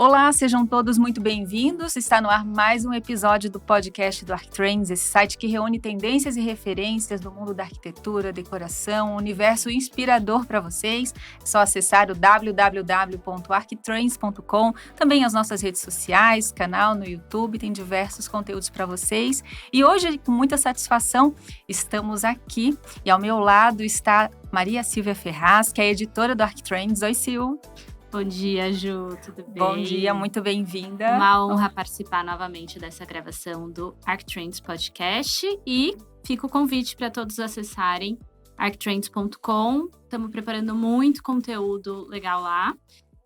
Olá, sejam todos muito bem-vindos. Está no ar mais um episódio do podcast do Arctrends, esse site que reúne tendências e referências do mundo da arquitetura, decoração, um universo inspirador para vocês. É só acessar o www.arctrends.com, também as nossas redes sociais, canal no YouTube, tem diversos conteúdos para vocês. E hoje, com muita satisfação, estamos aqui e ao meu lado está Maria Silvia Ferraz, que é editora do Arctrends. Oi, Sil. Bom dia, Ju, tudo bem? Bom dia, muito bem-vinda. Uma honra participar novamente dessa gravação do Arctrends Podcast e fica o convite para todos acessarem arctrends.com. Estamos preparando muito conteúdo legal lá.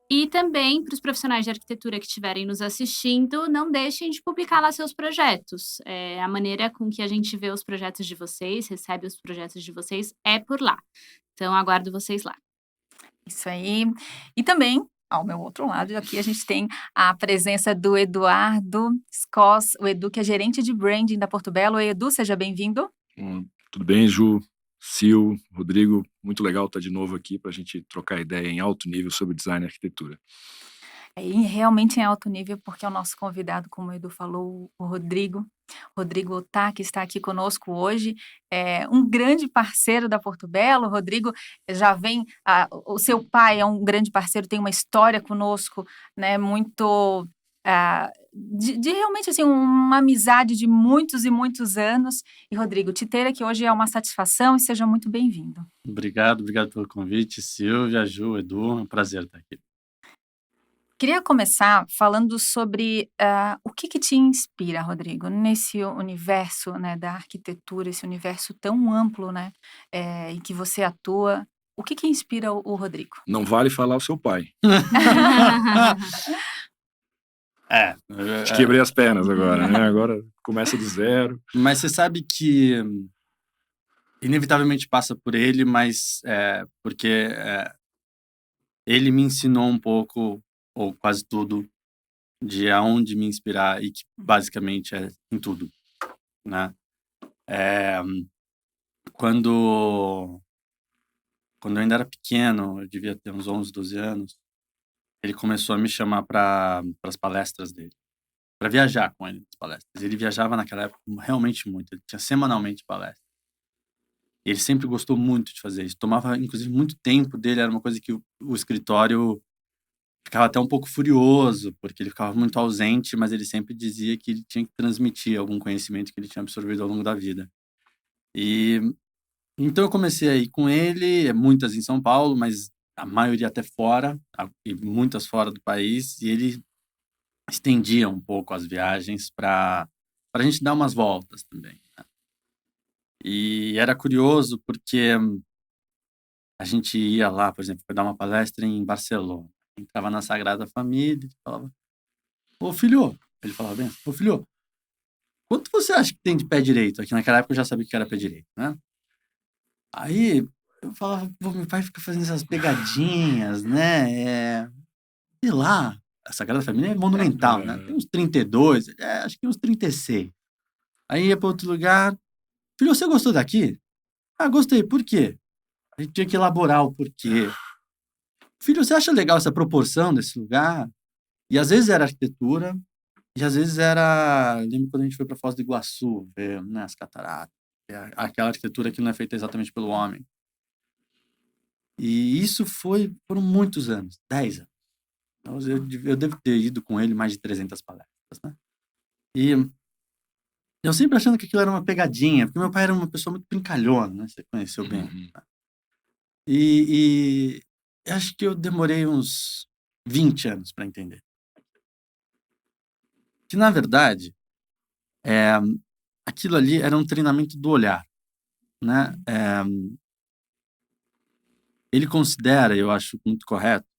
E também para os profissionais de arquitetura que estiverem nos assistindo, não deixem de publicar lá seus projetos. A maneira com que a gente vê os projetos de vocês, recebe os projetos de vocês, é por lá. Então, aguardo vocês lá. Isso aí. E também, ao meu outro lado, aqui a gente tem a presença do Eduardo Scoss, o Edu, que é gerente de branding da Porto Belo. Oi, Edu, seja bem-vindo. Tudo bem, Ju, Sil, Rodrigo? Muito legal estar de novo aqui para a gente trocar ideia em alto nível sobre design e arquitetura. Realmente em alto nível, porque é o nosso convidado, como o Edu falou, o Rodrigo Otá, que está aqui conosco hoje, é um grande parceiro da Porto Belo. O Rodrigo já vem, o seu pai é um grande parceiro, tem uma história conosco, né, muito, de realmente, assim, uma amizade de muitos e muitos anos. E, Rodrigo, te ter aqui hoje é uma satisfação e seja muito bem-vindo. Obrigado pelo convite, Silvia, Ju, Edu, é um prazer estar aqui. Queria começar falando sobre o que te inspira, Rodrigo, nesse universo, né, da arquitetura, esse universo tão amplo, né, em que você atua. O que inspira o Rodrigo? Não vale falar o seu pai. Te quebrei as pernas agora, né? Agora começa do zero. Mas você sabe que inevitavelmente passa por ele, mas porque ele me ensinou um pouco, ou quase tudo, de aonde me inspirar e que basicamente é em tudo, né? Quando eu ainda era pequeno, eu devia ter uns 11, 12 anos, ele começou a me chamar para as palestras dele, para viajar com ele nas palestras. Ele viajava naquela época realmente muito, ele tinha semanalmente palestras. Ele sempre gostou muito de fazer isso, tomava inclusive muito tempo dele, era uma coisa que o escritório ficava até um pouco furioso, porque ele ficava muito ausente, mas ele sempre dizia que ele tinha que transmitir algum conhecimento que ele tinha absorvido ao longo da vida. E então eu comecei a ir com ele, muitas em São Paulo, mas a maioria até fora, e muitas fora do país, e ele estendia um pouco as viagens para a gente dar umas voltas também, né? E era curioso porque a gente ia lá, por exemplo, para dar uma palestra em Barcelona. Entrava na Sagrada Família e falava: ô filho, ele falava bem, ô filho, quanto você acha que tem de pé direito? Aqui naquela época eu já sabia que era pé direito, né? Aí eu falava, pô, meu pai fica fazendo essas pegadinhas, né? Sei lá, a Sagrada Família é monumental, né? Tem uns 32, acho que uns 36. Aí ia para outro lugar, filho, você gostou daqui? Ah, gostei, por quê? A gente tinha que elaborar o porquê. Filho, você acha legal essa proporção desse lugar? E às vezes era arquitetura, e às vezes era... Eu lembro quando a gente foi para Foz do Iguaçu, ver, né, as cataratas. Aquela arquitetura que não é feita exatamente pelo homem. E isso foram muitos anos, 10 anos. Então, eu devo ter ido com ele mais de 300 palestras, né? E eu sempre achando que aquilo era uma pegadinha, porque meu pai era uma pessoa muito brincalhona, né? Você conheceu bem. Né? E acho que eu demorei uns 20 anos para entender. Que, na verdade, aquilo ali era um treinamento do olhar, né? Ele considera, eu acho muito correto,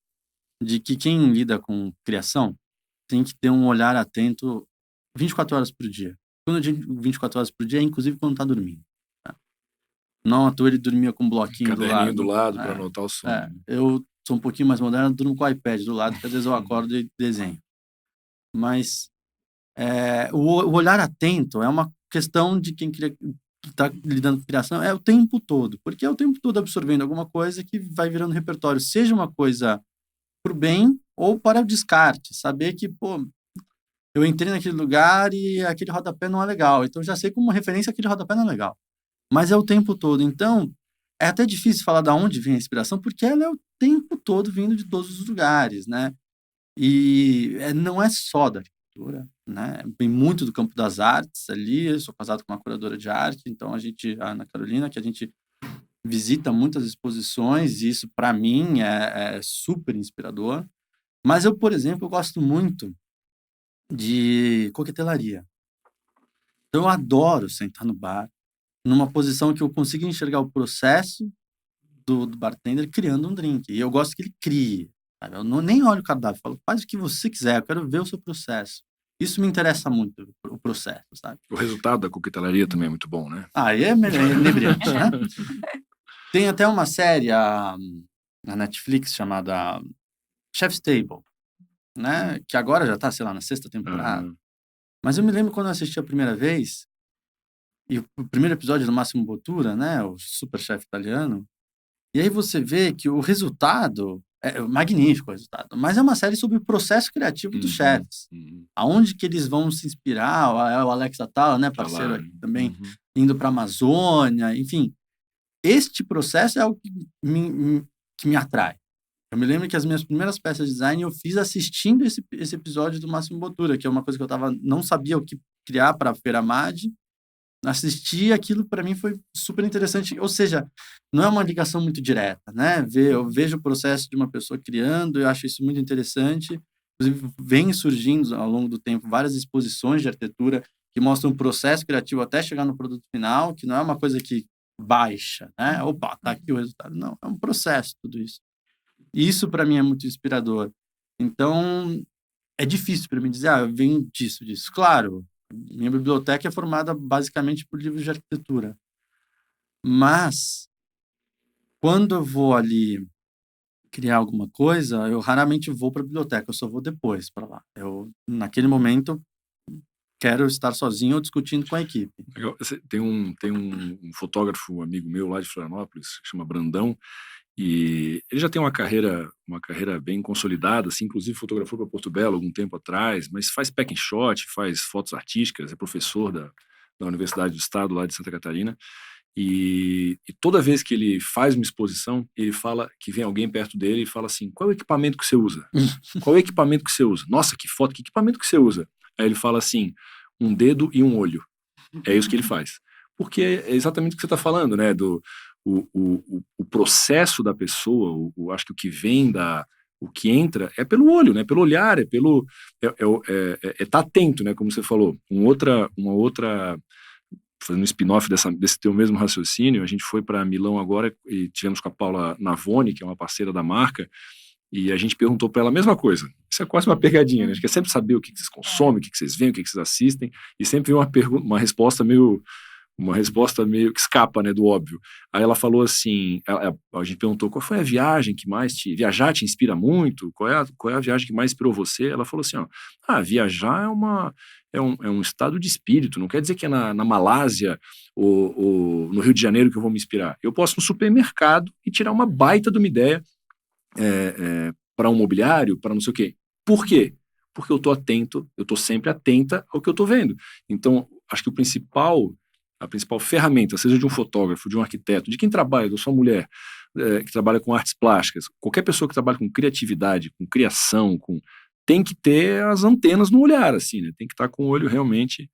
de que quem lida com criação tem que ter um olhar atento 24 horas por dia. Quando eu digo 24 horas por dia, é inclusive quando está dormindo. Tá? Não à toa ele dormia com um bloquinho do lado para anotar o som. Eu sou um pouquinho mais moderno, durmo com o iPad do lado, porque às vezes eu acordo e desenho. Mas o olhar atento é uma questão de quem está lidando com criação, é o tempo todo, porque é o tempo todo absorvendo alguma coisa que vai virando repertório, seja uma coisa pro bem ou para o descarte. Saber que, pô, eu entrei naquele lugar e aquele rodapé não é legal. Então, já sei como referência aquele rodapé não é legal. Mas é o tempo todo. Então, é até difícil falar de onde vem a inspiração, porque ela é o tempo todo vindo de todos os lugares, né? E não é só da arquitetura, né? Vem muito do campo das artes ali. Eu sou casado com uma curadora de arte, então a Ana Carolina, que a gente visita muitas exposições, e isso, para mim, é super inspirador. Mas eu, por exemplo, eu gosto muito de coquetelaria. Então, eu adoro sentar no bar, numa posição que eu consiga enxergar o processo do bartender criando um drink. E eu gosto que ele crie. Sabe? Eu nem olho o cardápio, eu falo, faz o que você quiser, eu quero ver o seu processo. Isso me interessa muito, o processo, sabe? O resultado da coquetelaria também é muito bom, né? Aí é inebriante, né? Tem até uma série na Netflix chamada Chef's Table, né? Que agora já tá, sei lá, na 6ª temporada. Mas eu me lembro quando eu assisti a primeira vez, e o primeiro episódio do Massimo Bottura, né? O super chefe italiano. E aí você vê que o resultado é magnífico, o resultado. Mas é uma série sobre o processo criativo dos chefes. Aonde que eles vão se inspirar. O Alex Atala, né? Parceiro aqui também, indo para a Amazônia. Enfim, este processo é algo que me atrai. Eu me lembro que as minhas primeiras peças de design eu fiz assistindo esse episódio do Massimo Bottura, que é uma coisa que eu não sabia o que criar para a Feira MAD. Assistir aquilo, para mim, foi super interessante. Ou seja, não é uma ligação muito direta, né? Eu vejo o processo de uma pessoa criando, eu acho isso muito interessante. Inclusive, vem surgindo ao longo do tempo várias exposições de arquitetura que mostram o processo criativo até chegar no produto final, que não é uma coisa que baixa, né? Opa, tá aqui o resultado. Não, é um processo tudo isso. E isso, para mim, é muito inspirador. Então, é difícil para mim dizer, eu venho disso. Claro, minha biblioteca é formada basicamente por livros de arquitetura. Mas, quando eu vou ali criar alguma coisa, eu raramente vou para a biblioteca, eu só vou depois para lá. Naquele momento, quero estar sozinho ou discutindo com a equipe. Tem um fotógrafo amigo meu lá de Florianópolis, que chama Brandão, e ele já tem uma carreira bem consolidada, assim, inclusive fotografou para Porto Belo algum tempo atrás, mas faz pack and shot, faz fotos artísticas, é professor da Universidade do Estado lá de Santa Catarina, e toda vez que ele faz uma exposição, ele fala que vem alguém perto dele e fala assim, qual é o equipamento que você usa? Qual é o equipamento que você usa? Nossa, que foto, que equipamento que você usa? Aí ele fala assim, um dedo e um olho. É isso que ele faz. Porque é exatamente o que você está falando, né? O processo da pessoa, acho que o que vem o que entra é pelo olho, né? Pelo olhar, tá atento, né? Como você falou. Uma outra fazendo um spin-off desse teu mesmo raciocínio, a gente foi para Milão agora e tivemos com a Paula Navoni, que é uma parceira da marca, e a gente perguntou para ela a mesma coisa. Isso é quase uma pegadinha, né? A gente quer sempre saber o que vocês consomem, o que vocês veem, o que vocês assistem, e sempre vem uma resposta meio que escapa, né, do óbvio. Aí ela falou assim, a gente perguntou qual foi a viagem que mais viajar te inspira muito? Qual é a viagem que mais inspirou você? Ela falou assim, viajar é um estado de espírito, não quer dizer que é na Malásia ou no Rio de Janeiro que eu vou me inspirar. Eu posso ir no supermercado e tirar uma baita de uma ideia para um mobiliário, para não sei o quê. Por quê? Porque eu estou sempre atenta ao que eu estou vendo. Então, acho que a principal ferramenta, seja de um fotógrafo, de um arquiteto, de quem trabalha, da sua mulher, que trabalha com artes plásticas, qualquer pessoa que trabalha com criatividade, com criação, tem que ter as antenas no olhar, assim, né? Tem que estar com o olho realmente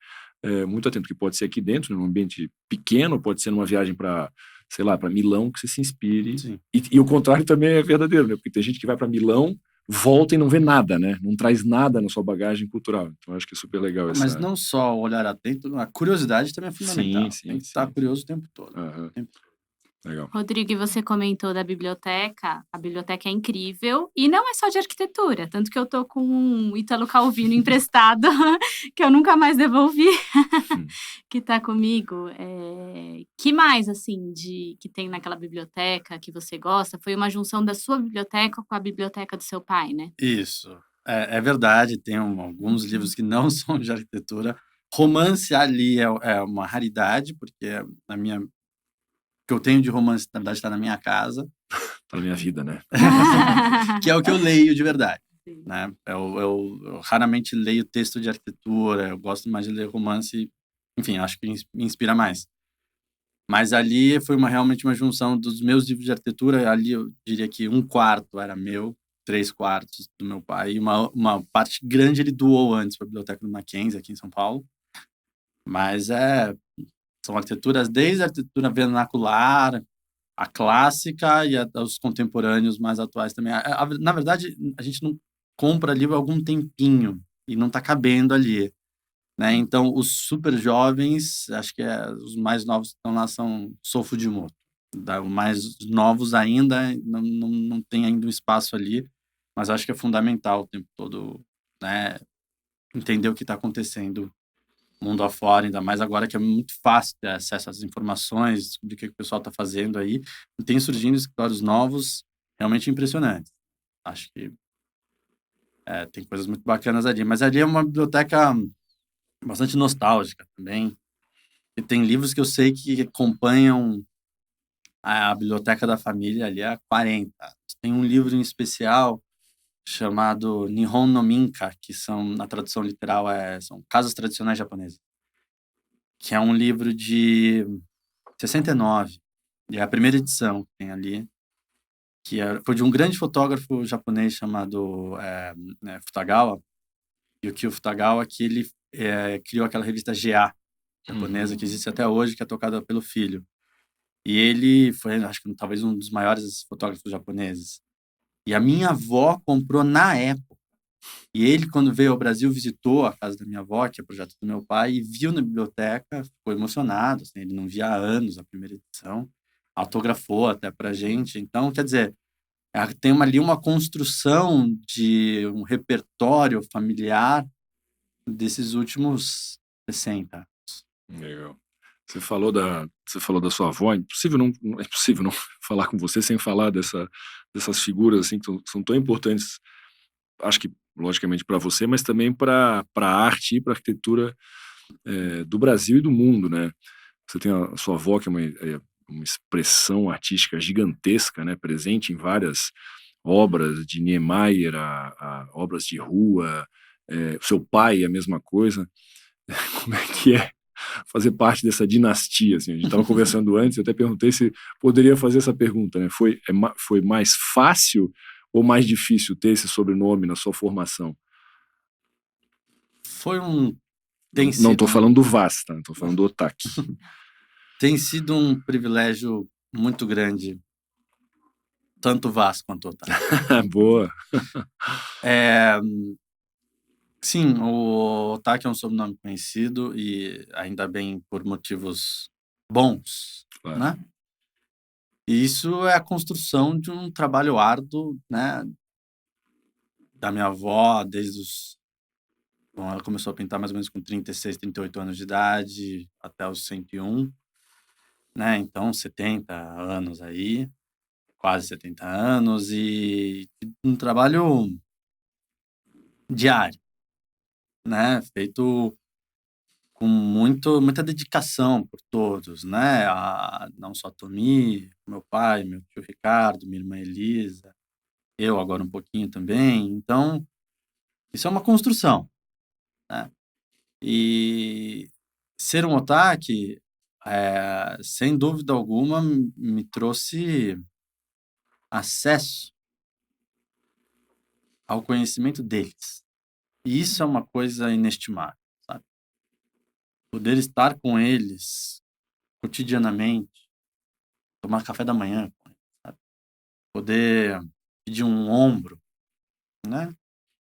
muito atento, que pode ser aqui dentro, num ambiente pequeno, pode ser numa viagem para, sei lá, para Milão, que você se inspire. E o contrário também é verdadeiro, né? Porque tem gente que vai para Milão, volta e não vê nada, né? Não traz nada na sua bagagem cultural. Então, acho que é super legal essa... Mas não só o olhar atento, a curiosidade também é fundamental. Tem que estar curioso o tempo todo. Legal. Rodrigo, e você comentou da biblioteca. A biblioteca é incrível e não é só de arquitetura. Tanto que eu tô com um Ítalo Calvino emprestado, que eu nunca mais devolvi, que tá comigo. Que mais, assim, que tem naquela biblioteca que você gosta? Foi uma junção da sua biblioteca com a biblioteca do seu pai, né? Isso. É verdade, tem alguns livros que não são de arquitetura. Romance ali é uma raridade, porque o que eu tenho de romance, na verdade, está na minha casa. Está na minha vida, né? Que é o que eu leio de verdade. Sim. né? Eu raramente leio texto de arquitetura, eu gosto mais de ler romance, enfim, acho que me inspira mais. Mas ali foi realmente uma junção dos meus livros de arquitetura. Ali eu diria que 1/4 era meu, 3/4 do meu pai, e uma parte grande ele doou antes para a Biblioteca do Mackenzie, aqui em São Paulo. Mas são arquiteturas, desde a arquitetura vernacular, a clássica e os contemporâneos mais atuais também. Na verdade, a gente não compra livro há algum tempinho e não está cabendo ali, né? Então, os super jovens, acho que os mais novos que estão lá são Sou Fujimoto. Os mais novos ainda não tem ainda um espaço ali, mas acho que é fundamental o tempo todo, né, entender o que está acontecendo mundo afora, ainda mais agora que é muito fácil ter acesso às informações, descobrir o que o pessoal está fazendo aí. E tem surgindo escritórios novos realmente impressionantes. Acho que tem coisas muito bacanas ali. Mas ali é uma biblioteca bastante nostálgica também. E tem livros que eu sei que acompanham a biblioteca da família ali há 40 anos. Tem um livro em especial chamado Nihon no Minka, que na tradução literal, são casas tradicionais japonesas, que é um livro de 69, e é a primeira edição que tem ali, que foi de um grande fotógrafo japonês chamado Futagawa, Yukio Futagawa, que ele criou aquela revista GA japonesa, que existe até hoje, que é tocada pelo filho. E ele foi, acho que talvez um dos maiores fotógrafos japoneses. E a minha avó comprou na época. E ele, quando veio ao Brasil, visitou a casa da minha avó, que é projeto do meu pai, e viu na biblioteca, ficou emocionado. Assim, ele não via há anos a primeira edição, autografou até pra gente. Então, quer dizer, tem ali uma construção de um repertório familiar desses últimos 60. Legal. Você falou da sua avó. Não é possível não falar com você sem falar dessas figuras assim que são tão importantes. Acho que logicamente para você, mas também para a arte e para a arquitetura do Brasil e do mundo, né? Você tem a sua avó que é uma expressão artística gigantesca, né? Presente em várias obras de Niemeyer, a obras de rua. O seu pai a mesma coisa. Como é que é fazer parte dessa dinastia, assim? A gente estava conversando antes, eu até perguntei se poderia fazer essa pergunta, né? Foi mais fácil ou mais difícil ter esse sobrenome na sua formação? Tem Não sido estou falando do Vaz, tá? Estou falando do Otaki. tem sido um privilégio muito grande, tanto Vaz quanto Otaki. Boa. Sim, o Otaki é um sobrenome conhecido e ainda bem por motivos bons, Claro. né? E isso é a construção de um trabalho árduo, né? Da minha avó, Bom, ela começou a pintar mais ou menos com 36, 38 anos de idade, até os 101, né? Então, 70 anos aí, quase 70 anos, e um trabalho diário, né? Feito com muita dedicação por todos, né? Não só a Tomi, meu pai, meu tio Ricardo, minha irmã Elisa, eu agora um pouquinho também. Então, isso é uma construção, né? E ser um otaku, sem dúvida alguma, me trouxe acesso ao conhecimento deles. E isso é uma coisa inestimável, sabe? Poder estar com eles cotidianamente, tomar café da manhã com eles, sabe? Poder pedir um ombro, né?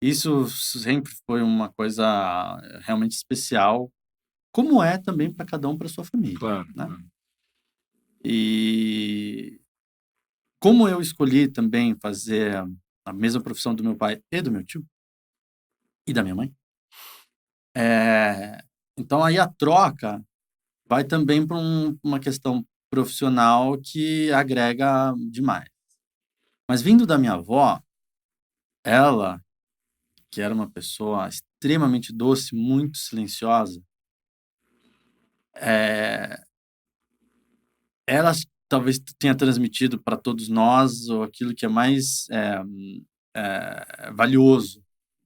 Isso sempre foi uma coisa realmente especial, como é também para cada um, para sua família, Claro, né? claro. E como eu escolhi também fazer a mesma profissão do meu pai e do meu tio, e da minha mãe, então aí a troca vai também para uma questão profissional que agrega demais. Mas vindo da minha avó, ela, que era uma pessoa extremamente doce, muito silenciosa, eh, ela talvez tenha transmitido para todos nós aquilo que é mais valioso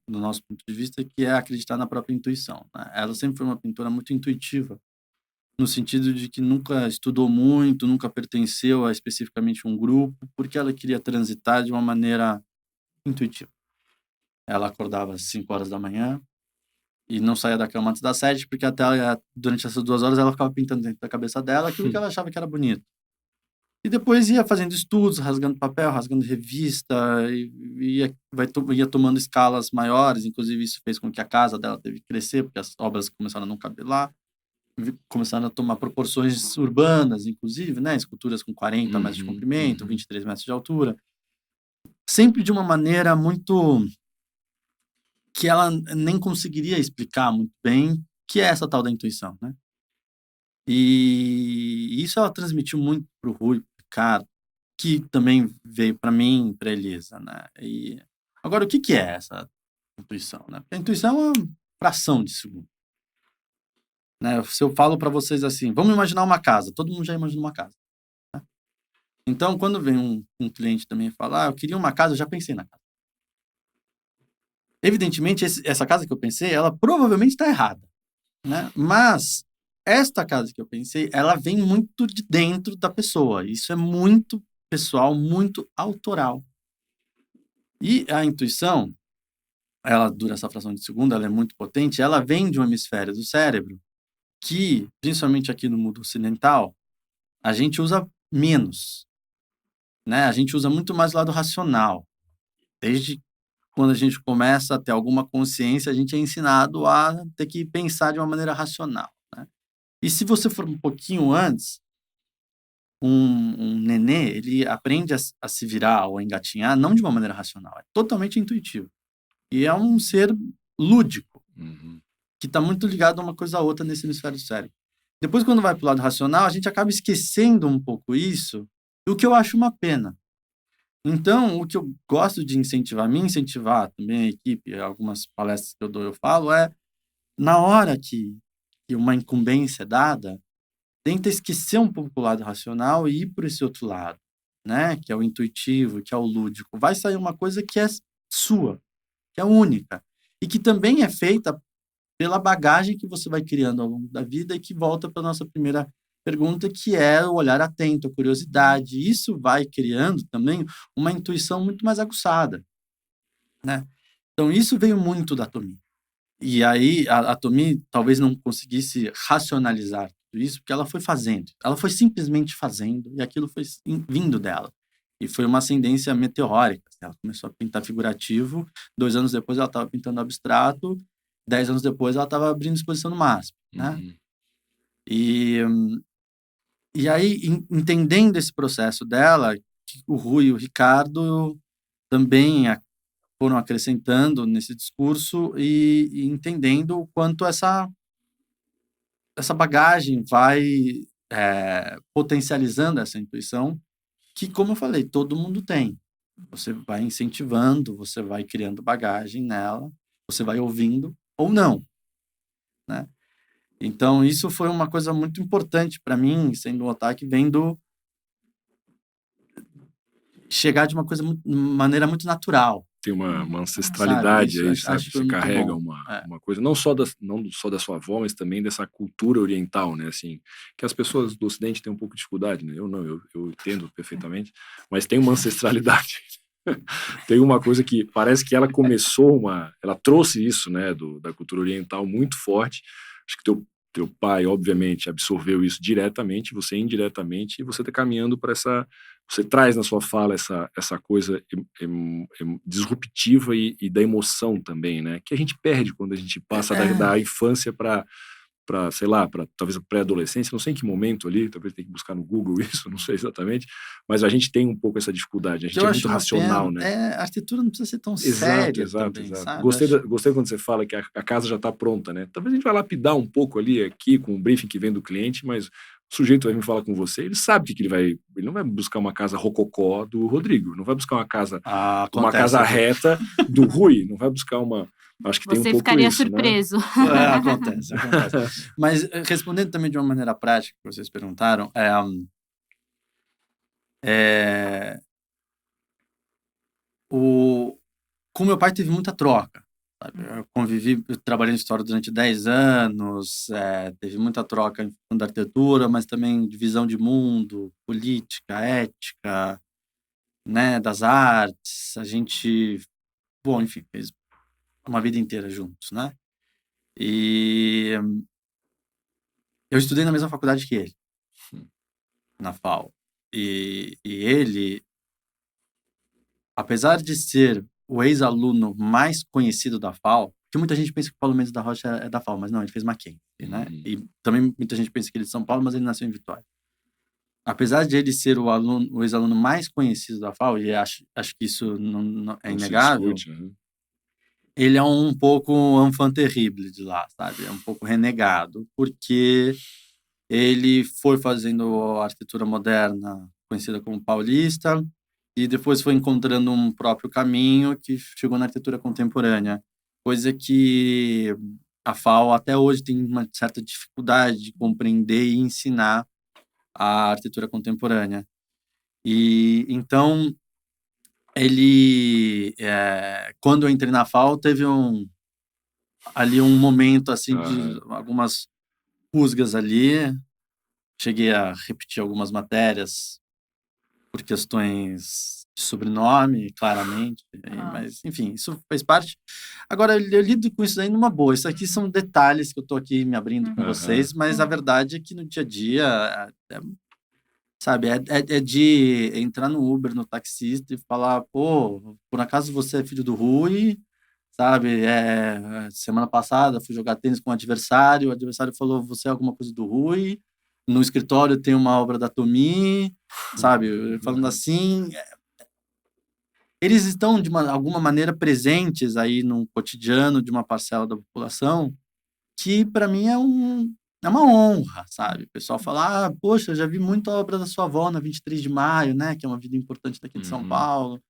do nosso ponto de vista, que é acreditar na própria intuição, né? Ela sempre foi uma pintora muito intuitiva, no sentido de que nunca estudou muito, nunca pertenceu a especificamente um grupo, porque ela queria transitar de uma maneira intuitiva. Ela acordava às 5 horas da manhã e não saía da cama antes das 7, porque até durante essas 2 horas ela ficava pintando dentro da cabeça dela aquilo que ela achava que era bonito. E depois ia fazendo estudos, rasgando papel, rasgando revista, ia tomando escalas maiores. Inclusive, isso fez com que a casa dela teve que crescer, porque as obras começaram a não caber lá. Começaram a tomar proporções urbanas, inclusive, né? Esculturas com 40 metros de comprimento, 23 metros de altura. Sempre de uma maneira muito... que ela nem conseguiria explicar muito bem, que é essa tal da intuição, né? E isso ela transmitiu muito para o Rui, pro Ricardo, que também veio para mim, para Elisa, né? E agora, o que é essa intuição, né? Porque a intuição é uma fração de segundo, né? Se eu falo para vocês assim, vamos imaginar uma casa, todo mundo já imagina uma casa, né? Então, quando vem um cliente também falar, eu queria uma casa, eu já pensei na casa. Evidentemente, essa casa que eu pensei, ela provavelmente está errada, né? Mas esta casa que eu pensei, ela vem muito de dentro da pessoa. Isso é muito pessoal, muito autoral. E a intuição, ela dura essa fração de segundo, ela é muito potente, ela vem de um hemisfério do cérebro que, principalmente aqui no mundo ocidental, a gente usa menos, né? A gente usa muito mais o lado racional. Desde quando a gente começa a ter alguma consciência, a gente é ensinado a ter que pensar de uma maneira racional, né? E se você for um pouquinho antes, um nenê, ele aprende a se virar ou a engatinhar não de uma maneira racional, é totalmente intuitivo. E é um ser lúdico, que está muito ligado a uma coisa a outra nesse hemisfério do cérebro. Depois, quando vai para o lado racional, a gente acaba esquecendo um pouco isso, o que eu acho uma pena. Então, o que eu gosto de incentivar, me incentivar também a equipe, algumas palestras que eu dou, eu falo, na hora que uma incumbência é dada, tenta esquecer um pouco o lado racional e ir por esse outro lado, né? Que é o intuitivo, que é o lúdico. Vai sair uma coisa que é sua, que é única, e que também é feita pela bagagem que você vai criando ao longo da vida e que volta para a nossa primeira pergunta, que é o olhar atento, a curiosidade. Isso vai criando também uma intuição muito mais aguçada, né? Então, isso veio muito da Tomi. E aí, a Tomi talvez não conseguisse racionalizar tudo isso, porque ela foi fazendo. Ela foi simplesmente fazendo, e aquilo foi vindo dela. E foi uma ascendência meteórica. Ela começou a pintar figurativo, 2 anos depois ela estava pintando abstrato, 10 anos depois ela estava abrindo exposição no MASP, né? E aí, entendendo esse processo dela, o Rui e o Ricardo também foram acrescentando nesse discurso e entendendo o quanto essa bagagem vai potencializando essa intuição, que, como eu falei, todo mundo tem. Você vai incentivando, você vai criando bagagem nela, você vai ouvindo ou não, né? Então, isso foi uma coisa muito importante para mim, sendo um otaku, vendo chegar de uma maneira muito natural. Tem uma ancestralidade aí, Acho sabe? que foi Você muito carrega bom. uma coisa, não só da sua avó, mas também dessa cultura oriental, né? Assim, que as pessoas do Ocidente têm um pouco de dificuldade, né? Eu não, eu entendo perfeitamente, mas tem uma ancestralidade. Tem uma coisa que parece que ela ela trouxe isso, né, da cultura oriental muito forte. Acho que teu pai, obviamente, absorveu isso diretamente, você indiretamente, e você está caminhando para você traz na sua fala essa coisa disruptiva e da emoção também, né, que a gente perde quando a gente passa da infância para sei lá, para talvez a pré-adolescência, não sei em que momento ali, talvez tenha que buscar no Google isso, não sei exatamente, mas a gente tem um pouco essa dificuldade, a gente é muito racional, né? A arquitetura não precisa ser tão séria também, sabe? Gostei quando você fala que a casa já está pronta, né? Talvez a gente vai lapidar um pouco ali, aqui, com o briefing que vem do cliente, mas o sujeito vai vir falar com você, ele sabe que ele não vai buscar uma casa rococó do Rodrigo, não vai buscar uma casa reta do Rui, não vai buscar acho que tem um pouco isso, ficaria surpreso. Né? Acontece. Mas, respondendo também de uma maneira prática, que vocês perguntaram, Com meu pai teve muita troca, sabe? Eu trabalhei em história durante 10 anos, teve muita troca em função da arquitetura, mas também de visão de mundo, política, ética, né, das artes. A gente, bom, enfim, fez uma vida inteira juntos, né? E eu estudei na mesma faculdade que ele, na FAO. E ele, apesar de ser o ex-aluno mais conhecido da FAO, que muita gente pensa que o Paulo Mendes da Rocha é da FAO, mas não, ele fez Mackenzie, né? E também muita gente pensa que ele é de São Paulo, mas ele nasceu em Vitória. Apesar de ele ser o ex-aluno mais conhecido da FAO, e acho que isso não é Não se inegável, discute, ele é um pouco enfant terrible de lá, sabe? É um pouco renegado, porque ele foi fazendo a arquitetura moderna, conhecida como paulista, e depois foi encontrando um próprio caminho que chegou na arquitetura contemporânea, coisa que a FAO até hoje tem uma certa dificuldade de compreender e ensinar a arquitetura contemporânea. E então ele, quando eu entrei na FAO, teve ali um momento assim de algumas rusgas ali. Cheguei a repetir algumas matérias por questões de sobrenome, claramente, mas enfim, isso faz parte. Agora, eu lido com isso aí numa boa. Isso aqui são detalhes que eu tô aqui me abrindo com vocês, mas a verdade é que no dia a dia, sabe, é de entrar no Uber, no taxista e falar, pô, por acaso você é filho do Rui, sabe? Semana passada fui jogar tênis com um adversário, o adversário falou, você é alguma coisa do Rui. No escritório tem uma obra da Tomi, sabe? Falando assim, eles estão de alguma maneira presentes aí no cotidiano de uma parcela da população, que para mim é uma honra, sabe? O pessoal fala, poxa, eu já vi muita obra da sua avó na 23 de maio, né? Que é uma vida importante daqui de São Paulo.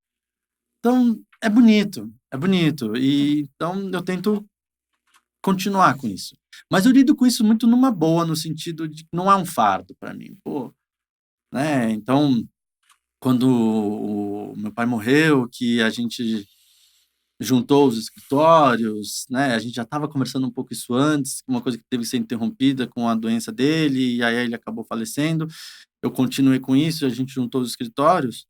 Então, é bonito, é bonito. E então eu tento continuar com isso. Mas eu lido com isso muito numa boa, no sentido de que não é um fardo para mim, pô, né? Então, quando o meu pai morreu, que a gente juntou os escritórios, né? A gente já estava conversando um pouco isso antes, uma coisa que teve que ser interrompida com a doença dele, e aí ele acabou falecendo. Eu continuei com isso, a gente juntou os escritórios,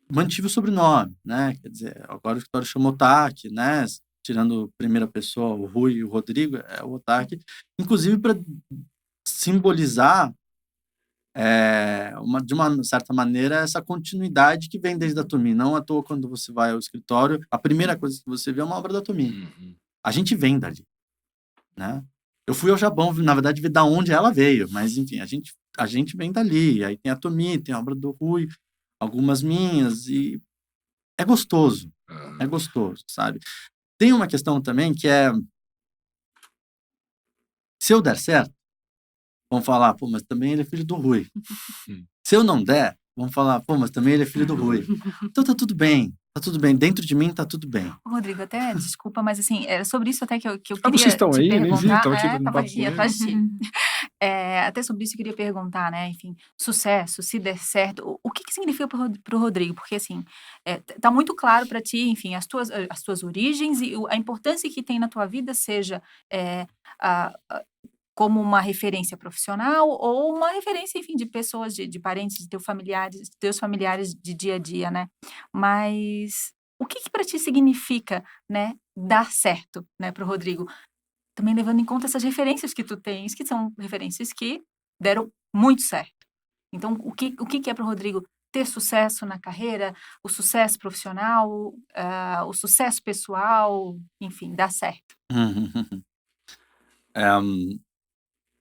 mantive o sobrenome, né? Quer dizer, agora o escritório chama Otac, né? Tirando primeira pessoa, o Rui e o Rodrigo, é o Otac, inclusive para simbolizar, de uma certa maneira, essa continuidade que vem desde a Tomi. Não à toa, quando você vai ao escritório, a primeira coisa que você vê é uma obra da Tomi. A gente vem dali, né? Eu fui ao Japão, na verdade, ver da onde ela veio, mas, enfim, a gente vem dali. Aí tem a Tomi, tem a obra do Rui, algumas minhas, e é gostoso, sabe? Tem uma questão também que é, se eu der certo, vão falar, pô, mas também ele é filho do Rui. Se eu não der, vão falar, pô, mas também ele é filho do Rui. Então tá tudo bem, dentro de mim tá tudo bem. Rodrigo, até desculpa, mas assim, era sobre isso até que eu queria vocês estão te aí? Eu nem vi, perguntar. tava aqui batendo Tava papo aqui com atrás de eles. ti. Até sobre isso eu queria perguntar, né? Enfim, sucesso, se der certo, o que significa pro Rodrigo? Porque assim, tá muito claro para ti, enfim, as tuas origens e a importância que tem na tua vida, seja como uma referência profissional ou uma referência, enfim, de pessoas, de parentes, de teus familiares de dia a dia, né? Mas o que para ti significa, né, dar certo, né, para o Rodrigo? Também levando em conta essas referências que tu tens, que são referências que deram muito certo. Então, o que é para o Rodrigo ter sucesso na carreira, o sucesso profissional, o sucesso pessoal, enfim, dar certo?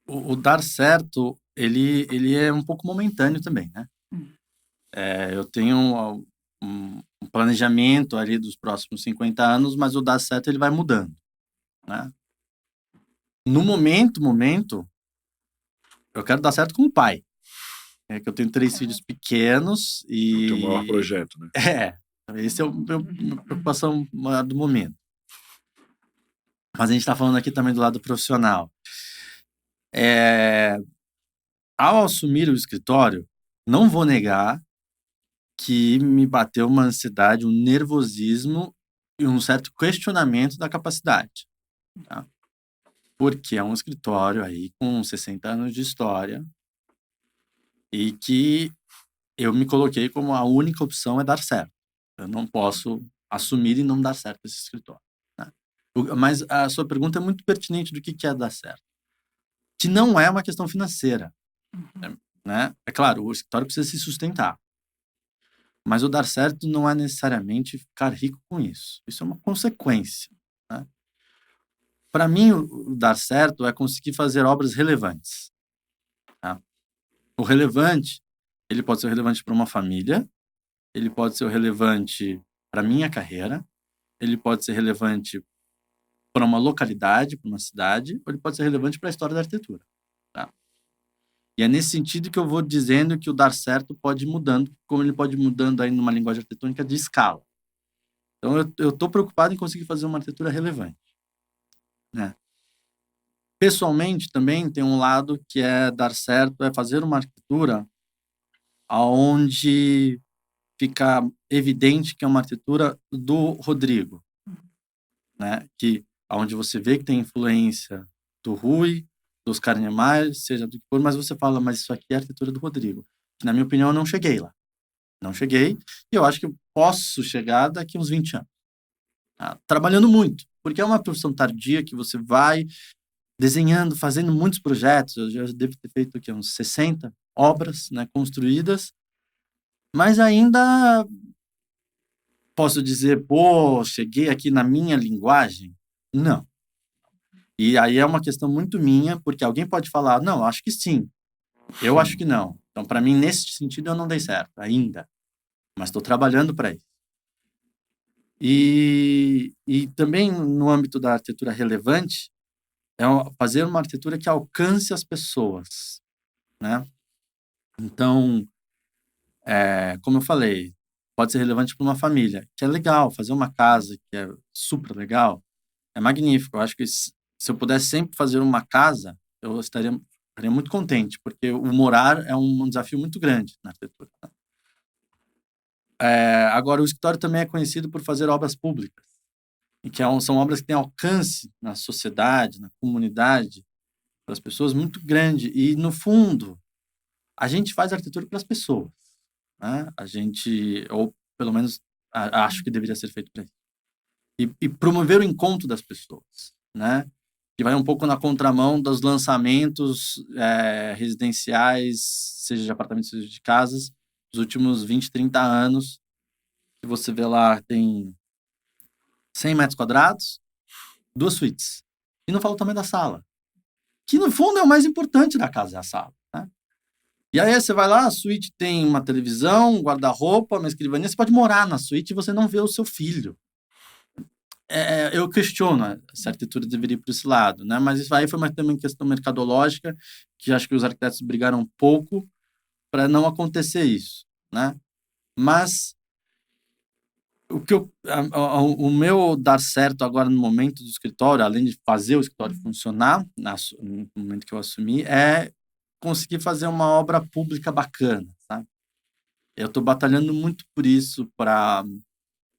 O dar certo, ele é um pouco momentâneo também, né? Eu tenho um planejamento ali dos próximos 50 anos, mas o dar certo ele vai mudando, né? No momento, eu quero dar certo como pai. Que eu tenho 3 filhos pequenos e... É o teu maior projeto, né? Esse é minha preocupação maior do momento. Mas a gente está falando aqui também do lado profissional. Ao assumir o escritório, não vou negar que me bateu uma ansiedade, um nervosismo e um certo questionamento da capacidade, tá? Porque é um escritório aí com 60 anos de história e que eu me coloquei como a única opção é dar certo. Eu não posso assumir e não dar certo esse escritório, né? Mas a sua pergunta é muito pertinente do que é dar certo. Que não é uma questão financeira, né? É claro, o escritório precisa se sustentar. Mas o dar certo não é necessariamente ficar rico com isso. Isso é uma consequência, né? Para mim, o dar certo é conseguir fazer obras relevantes, tá? O relevante, ele pode ser relevante para uma família, ele pode ser relevante para minha carreira, ele pode ser relevante para uma localidade, para uma cidade, ou ele pode ser relevante para a história da arquitetura, tá? E é nesse sentido que eu vou dizendo que o dar certo pode ir mudando, como ele pode ir mudando aí numa linguagem arquitetônica de escala. Então, eu estou preocupado em conseguir fazer uma arquitetura relevante, né? Pessoalmente, também tem um lado que é dar certo, é fazer uma arquitetura aonde fica evidente que é uma arquitetura do Rodrigo, né? Que aonde você vê que tem influência do Rui, dos Oscar Niemeyer, seja do que for, mas você fala, mas isso aqui é a arquitetura do Rodrigo. Que, na minha opinião, eu não cheguei lá. Não cheguei, e eu acho que eu posso chegar daqui uns 20 anos. Tá? Trabalhando muito, porque é uma profissão tardia que você vai desenhando, fazendo muitos projetos. Eu já devo ter feito aqui uns 60 obras, né, construídas, mas ainda posso dizer, pô, cheguei aqui na minha linguagem? Não. E aí é uma questão muito minha, porque alguém pode falar, não, acho que sim, eu acho que não. Então, para mim, nesse sentido, eu não dei certo ainda, mas estou trabalhando para isso. E também no âmbito da arquitetura relevante, é fazer uma arquitetura que alcance as pessoas, né? Então, como eu falei, pode ser relevante para uma família, que é legal, fazer uma casa que é super legal, é magnífico. Eu acho que se eu pudesse sempre fazer uma casa, eu estaria muito contente, porque o morar é um desafio muito grande na arquitetura, né? Agora, o escritório também é conhecido por fazer obras públicas, e que são obras que têm alcance na sociedade, na comunidade, para as pessoas muito grande. E, no fundo, a gente faz arquitetura para as pessoas, né? A gente, ou pelo menos acho que deveria ser feito para isso. E promover o encontro das pessoas, né? Que vai um pouco na contramão dos lançamentos residenciais, seja de apartamentos, seja de casas, dos últimos 20, 30 anos, que você vê lá, tem 100 metros quadrados, 2 suítes. E não fala o tamanho da sala, que no fundo é o mais importante da casa, é a sala, né? E aí você vai lá, a suíte tem uma televisão, um guarda-roupa, uma escrivaninha, você pode morar na suíte e você não vê o seu filho. Eu questiono se a arquitetura deveria ir para esse lado, né? Mas isso aí foi também questão mercadológica, que acho que os arquitetos brigaram um pouco para não acontecer isso, né? Mas o meu dar certo agora no momento do escritório, além de fazer o escritório funcionar, no momento que eu assumi, é conseguir fazer uma obra pública bacana, sabe? Eu estou batalhando muito por isso, para,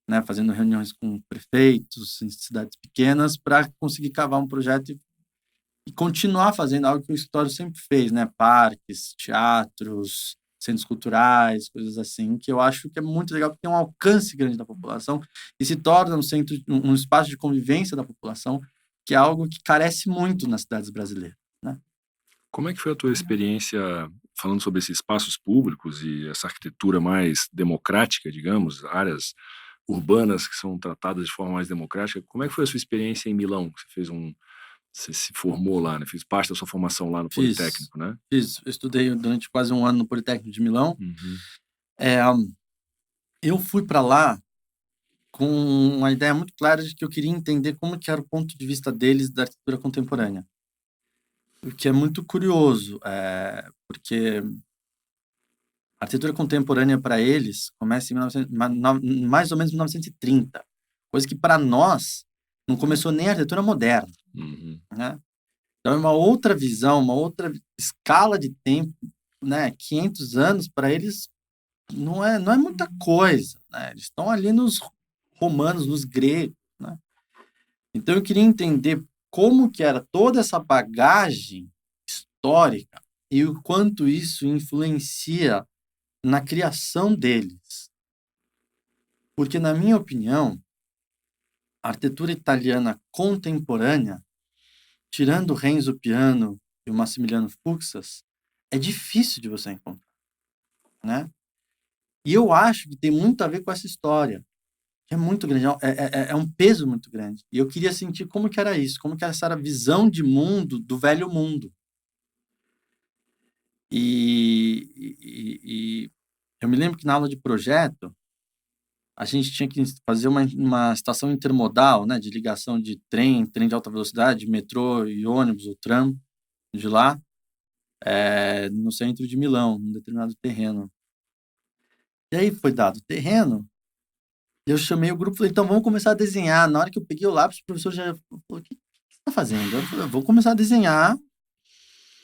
né, fazendo reuniões com prefeitos em cidades pequenas para conseguir cavar um projeto e continuar fazendo algo que o escritório sempre fez, né? Parques, teatros, centros culturais, coisas assim, que eu acho que é muito legal, porque tem um alcance grande da população e se torna um espaço de convivência da população, que é algo que carece muito nas cidades brasileiras, né? Como é que foi a tua experiência falando sobre esses espaços públicos e essa arquitetura mais democrática, digamos, áreas urbanas que são tratadas de forma mais democrática? Como é que foi a sua experiência em Milão? Você se formou lá, né? Fez parte da sua formação lá no Politécnico, né? Eu estudei durante quase um ano no Politécnico de Milão. Uhum. Eu fui para lá com uma ideia muito clara de que eu queria entender como que era o ponto de vista deles da arquitetura contemporânea. O que é muito curioso, porque a arquitetura contemporânea para eles começa em mais ou menos 1930, coisa que para nós não começou nem a arquitetura moderna, Uhum. né? Então é uma outra visão, uma outra escala de tempo, né? 500 anos para eles não é muita coisa, né? Eles estão ali nos romanos, nos gregos, né? Então eu queria entender como que era toda essa bagagem histórica e o quanto isso influencia na criação deles. Porque, na minha opinião, a arquitetura italiana contemporânea, tirando o Renzo Piano e o Massimiliano Fuksas, é difícil de você encontrar, né? E eu acho que tem muito a ver com essa história, que é muito grande, é um peso muito grande. E eu queria sentir como que era isso, como que era essa visão de mundo do velho mundo. E eu me lembro que na aula de projeto, a gente tinha que fazer uma estação intermodal, né, de ligação de trem de alta velocidade, metrô e ônibus, ou tram, de lá, no centro de Milão, num determinado terreno. E aí foi dado o terreno, eu chamei o grupo e falei, então vamos começar a desenhar. Na hora que eu peguei o lápis, o professor já falou, o que você está fazendo? Eu falei, eu vou começar a desenhar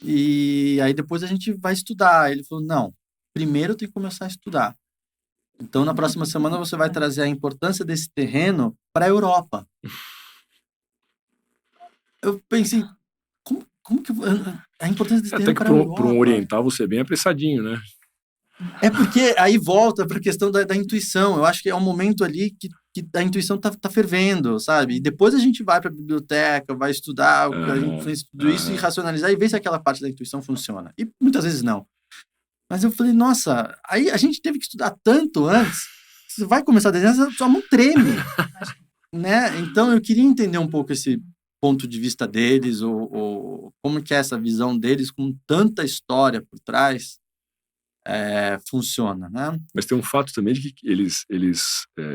e aí depois a gente vai estudar. Ele falou, não, primeiro eu tenho que começar a estudar. Então, na próxima semana, você vai trazer a importância desse terreno para a Europa. Eu pensei, como que a importância desse Até terreno que para a Europa? para um oriental você é bem apressadinho, né? É porque aí volta para a questão da intuição. Eu acho que é um momento ali que a intuição tá fervendo, sabe? E depois a gente vai para a biblioteca, vai estudar, a gente fez tudo isso e racionalizar e ver se aquela parte da intuição funciona. E muitas vezes não. Mas eu falei, nossa, aí a gente teve que estudar tanto antes. Você vai começar a desenhar, sua mão treme, né? Então eu queria entender um pouco esse ponto de vista deles, ou como que é essa visão deles com tanta história por trás funciona, né? Mas tem um fato também de que eles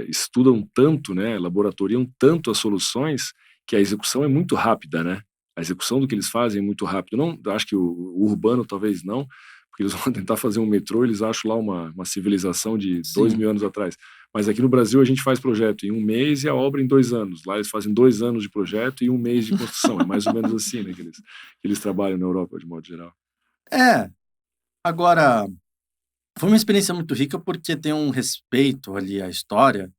estudam tanto, né, laboratoriam tanto as soluções, que a execução é muito rápida, né? A execução do que eles fazem é muito rápido. Não, eu acho que o urbano talvez não, porque eles vão tentar fazer um metrô, eles acham lá uma civilização de 2.000 anos atrás. Mas aqui no Brasil a gente faz projeto em 1 mês e a obra em 2 anos. Lá eles fazem 2 anos de projeto e 1 mês de construção. É mais ou menos assim, né, que eles trabalham na Europa, de modo geral. Agora, foi uma experiência muito rica porque tem um respeito ali à história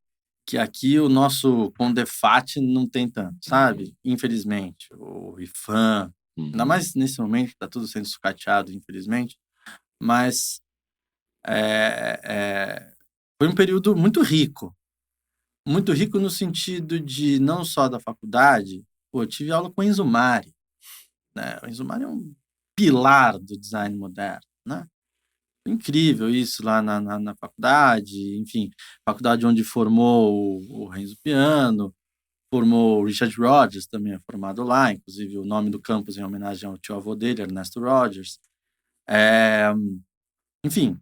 que aqui o nosso Condefat não tem tanto, sabe? Infelizmente. O IFAM, ainda mais nesse momento que está tudo sendo sucateado, infelizmente. Mas foi um período muito rico. Muito rico no sentido de não só da faculdade. Pô, eu tive aula com o Enzo Mari, né? O Enzo Mari é um pilar do design moderno, né? Incrível isso lá na faculdade, enfim, faculdade onde formou o Renzo Piano, formou o Richard Rogers, também é formado lá, inclusive o nome do campus em homenagem ao tio-avô dele, Ernesto Rogers. Enfim,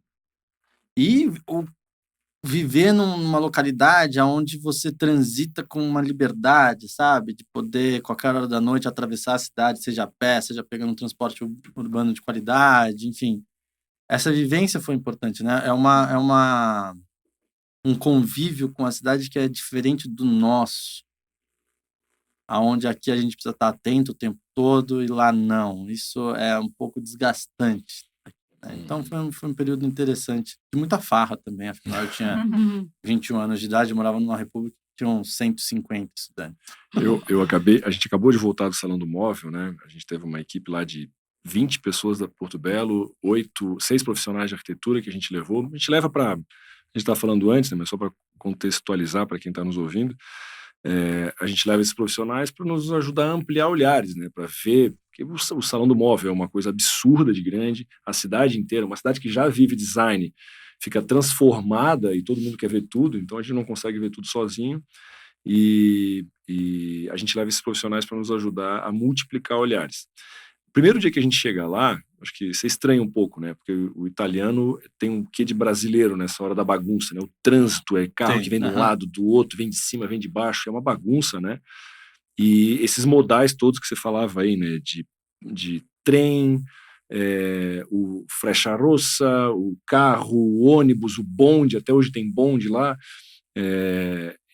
e viver numa localidade onde você transita com uma liberdade, sabe? De poder, qualquer hora da noite, atravessar a cidade, seja a pé, seja pegando um transporte urbano de qualidade, enfim. Essa vivência foi importante, né? Um convívio com a cidade que é diferente do nosso, aonde aqui a gente precisa estar atento o tempo todo e lá não. Isso é um pouco desgastante, né? Então foi um período interessante, de muita farra também, afinal eu tinha 21 anos de idade, eu morava numa república que tinha uns 150 estudantes. A gente acabou de voltar do Salão do Móvel, né? A gente teve uma equipe lá de 20 pessoas da Porto Belo, 6 profissionais de arquitetura que a gente levou. A gente leva para... A gente estava falando antes, né, mas só para contextualizar para quem está nos ouvindo, a gente leva esses profissionais para nos ajudar a ampliar olhares, né, para ver, porque o Salão do Móvel é uma coisa absurda de grande, a cidade inteira, uma cidade que já vive design, fica transformada e todo mundo quer ver tudo, então a gente não consegue ver tudo sozinho. E a gente leva esses profissionais para nos ajudar a multiplicar olhares. Primeiro dia que a gente chega lá, acho que você estranha um pouco, né? Porque o italiano tem um quê de brasileiro nessa hora da bagunça, né? O trânsito é carro que vem de um lado, do outro, vem de cima, vem de baixo, é uma bagunça, né? E esses modais todos que você falava aí, né? De trem, o Frecciarossa, o carro, o ônibus, o bonde, até hoje tem bonde lá,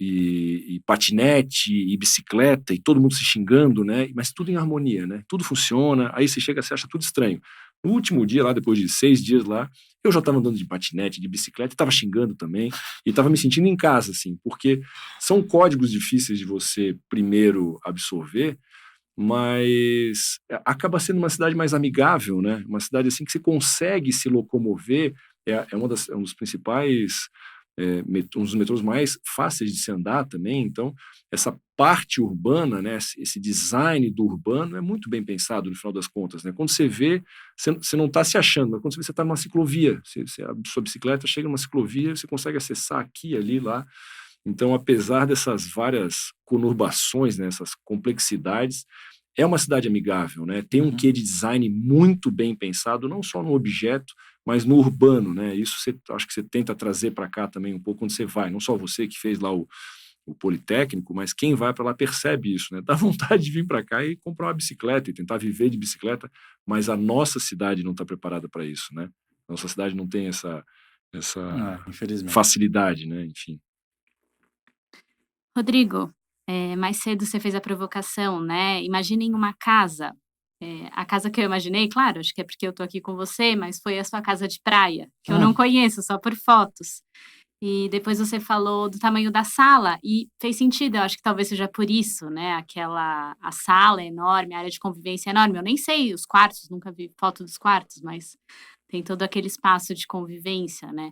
e patinete e bicicleta e todo mundo se xingando, né? Mas tudo em harmonia, né? Tudo funciona. Aí você chega, você acha tudo estranho. No último dia lá, depois de 6 dias lá, eu já estava andando de patinete, de bicicleta, e estava xingando também, e estava me sentindo em casa, assim, porque são códigos difíceis de você primeiro absorver, mas acaba sendo uma cidade mais amigável, né? Uma cidade assim que você consegue se locomover, é um dos principais, um dos metrôs mais fáceis de se andar também, então essa parte urbana, né, esse design do urbano é muito bem pensado no final das contas, né? Quando você vê, você não está se achando, mas quando você está numa ciclovia, você a sua bicicleta chega numa ciclovia, você consegue acessar aqui, ali, lá. Então, apesar dessas várias conurbações, né, essas complexidades, é uma cidade amigável, né? Tem um quê de design muito bem pensado, não só no objeto, mas no urbano, né? Isso acho que você tenta trazer para cá também um pouco quando você vai, não só você que fez lá o Politécnico, mas quem vai para lá percebe isso, né? Dá vontade de vir para cá e comprar uma bicicleta e tentar viver de bicicleta, mas a nossa cidade não está preparada para isso, né? Nossa cidade não tem essa Infelizmente. facilidade, né? Enfim. Rodrigo, mais cedo você fez a provocação, né? Imaginem uma casa. A casa que eu imaginei, claro, acho que é porque eu tô aqui com você, mas foi a sua casa de praia, que eu não conheço, só por fotos. E depois você falou do tamanho da sala, e fez sentido, eu acho que talvez seja por isso, né? A sala é enorme, a área de convivência é enorme. Eu nem sei os quartos, nunca vi foto dos quartos, mas tem todo aquele espaço de convivência, né?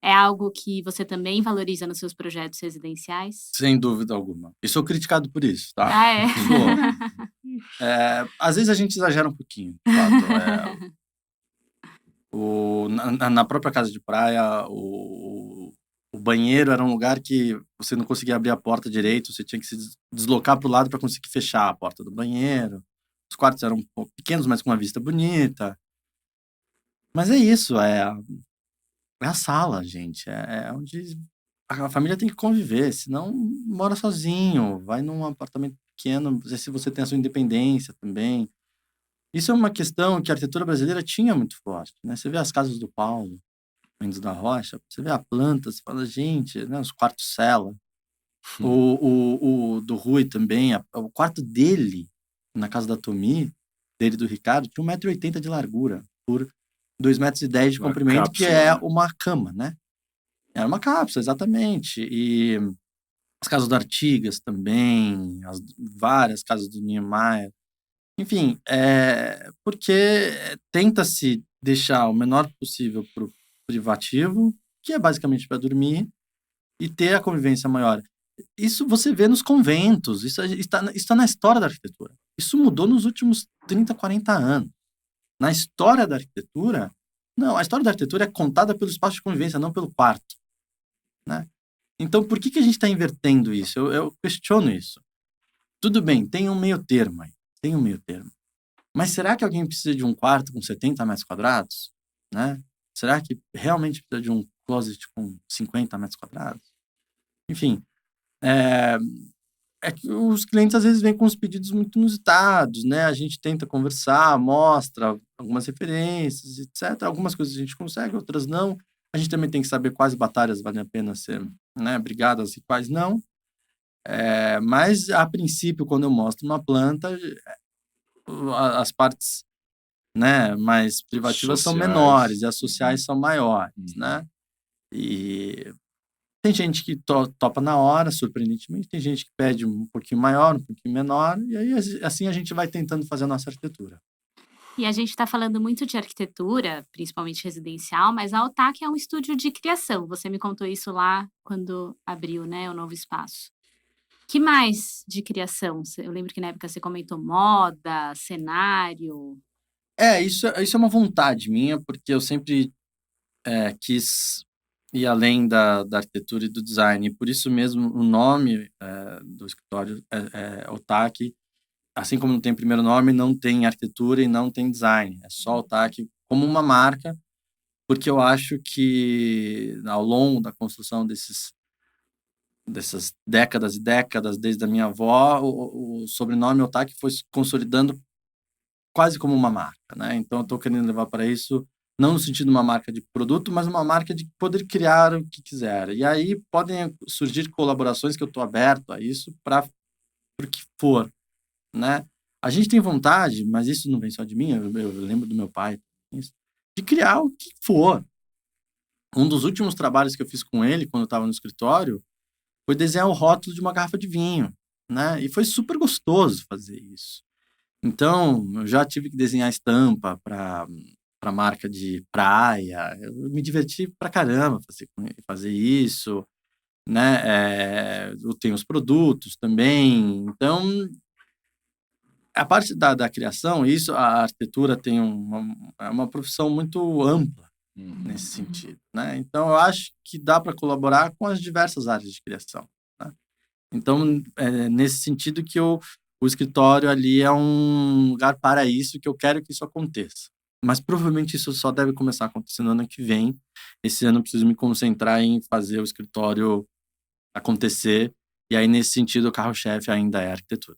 É algo que você também valoriza nos seus projetos residenciais? Sem dúvida alguma. E sou criticado por isso, tá? Ah, é? Às vezes a gente exagera um pouquinho, de fato. Na própria casa de praia, o banheiro era um lugar que você não conseguia abrir a porta direito, você tinha que se deslocar para o lado para conseguir fechar a porta do banheiro. Os quartos eram um pouco pequenos, mas com uma vista bonita. Mas é isso, é a sala, gente. É onde a família tem que conviver, senão mora sozinho, vai num apartamento pequeno, se você tem a sua independência também. Isso é uma questão que a arquitetura brasileira tinha muito forte, né? Você vê as casas do Paulo, Mendes da Rocha, você vê a planta, você fala, gente, né? Os quartos-cela. O do Rui também, o quarto dele, na casa da Tomi, dele e do Ricardo, tinha 1,80 m de largura, por 2,10 m de Uma comprimento, que cápsula, é né? uma cama, né? Era uma cápsula, exatamente. E as casas do Artigas também, várias casas do Niemeyer. Enfim, porque tenta-se deixar o menor possível para o privativo, que é basicamente para dormir, e ter a convivência maior. Isso você vê nos conventos, isso está na história da arquitetura. Isso mudou nos últimos 30, 40 anos. Na história da arquitetura, não, a história da arquitetura é contada pelo espaço de convivência, não pelo quarto, né? Então, por que a gente está invertendo isso? Eu questiono isso. Tudo bem, tem um meio termo aí. Tem um meio termo. Mas será que alguém precisa de um quarto com 70 metros quadrados? Né? Será que realmente precisa de um closet com 50 metros quadrados? Enfim, que os clientes às vezes vêm com os pedidos muito inusitados, né? A gente tenta conversar, mostra algumas referências, etc. Algumas coisas a gente consegue, outras não. A gente também tem que saber quais batalhas valem a pena ser, né, brigadas e quais não. Mas, a princípio, quando eu mostro uma planta, as partes, né, mais privativas são Sociais. menores e as sociais são maiores, né? E tem gente que topa na hora, surpreendentemente, tem gente que pede um pouquinho maior, um pouquinho menor, e aí assim a gente vai tentando fazer a nossa arquitetura. E a gente está falando muito de arquitetura, principalmente residencial, mas a Otac é um estúdio de criação. Você me contou isso lá quando abriu, né, o novo espaço. Que mais de criação? Eu lembro que na época você comentou moda, cenário. Isso é uma vontade minha, porque eu sempre quis ir além da arquitetura e do design. E por isso mesmo o nome do escritório é Otac. Assim como não tem primeiro nome, não tem arquitetura e não tem design. É só Otac como uma marca, porque eu acho que ao longo da construção dessas décadas e décadas, desde a minha avó, o sobrenome Otac foi se consolidando quase como uma marca, né? Então eu estou querendo levar para isso, não no sentido de uma marca de produto, mas uma marca de poder criar o que quiser. E aí podem surgir colaborações que eu estou aberto a isso para o que for, né? A gente tem vontade, mas isso não vem só de mim, eu lembro do meu pai, de criar o que for. Um dos últimos trabalhos que eu fiz com ele, quando eu estava no escritório, foi desenhar o rótulo de uma garrafa de vinho, né? E foi super gostoso fazer isso. Então, eu já tive que desenhar estampa para marca de praia. Eu me diverti pra caramba fazer isso, né? Eu tenho os produtos também. Então, a parte da criação, isso, a arquitetura tem é uma profissão muito ampla nesse sentido, né? Então, eu acho que dá para colaborar com as diversas áreas de criação, né? Então, nesse sentido que o escritório ali é um lugar para isso, que eu quero que isso aconteça. Mas provavelmente isso só deve começar acontecendo no ano que vem. Esse ano eu preciso me concentrar em fazer o escritório acontecer. E aí, nesse sentido, o carro-chefe ainda é a arquitetura.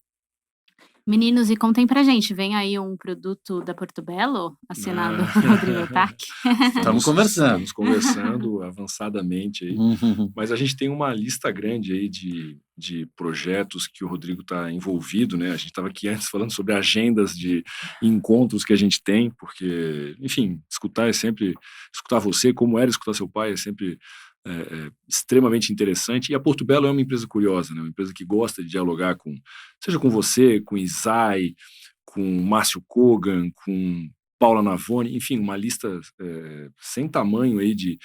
Meninos, e contem pra gente, vem aí um produto da Portobello, assinado por Rodrigo Otaki? Estamos conversando. Estamos conversando avançadamente aí. Mas a gente tem uma lista grande aí de projetos que o Rodrigo está envolvido, né? A gente estava aqui antes falando sobre agendas de encontros que a gente tem, porque, enfim, escutar você, como era escutar seu pai, é sempre extremamente interessante. E a Portobello é uma empresa curiosa, né? Uma empresa que gosta de dialogar seja com você, com Isai, com Márcio Kogan, com Paula Navone, enfim, uma lista sem tamanho aí de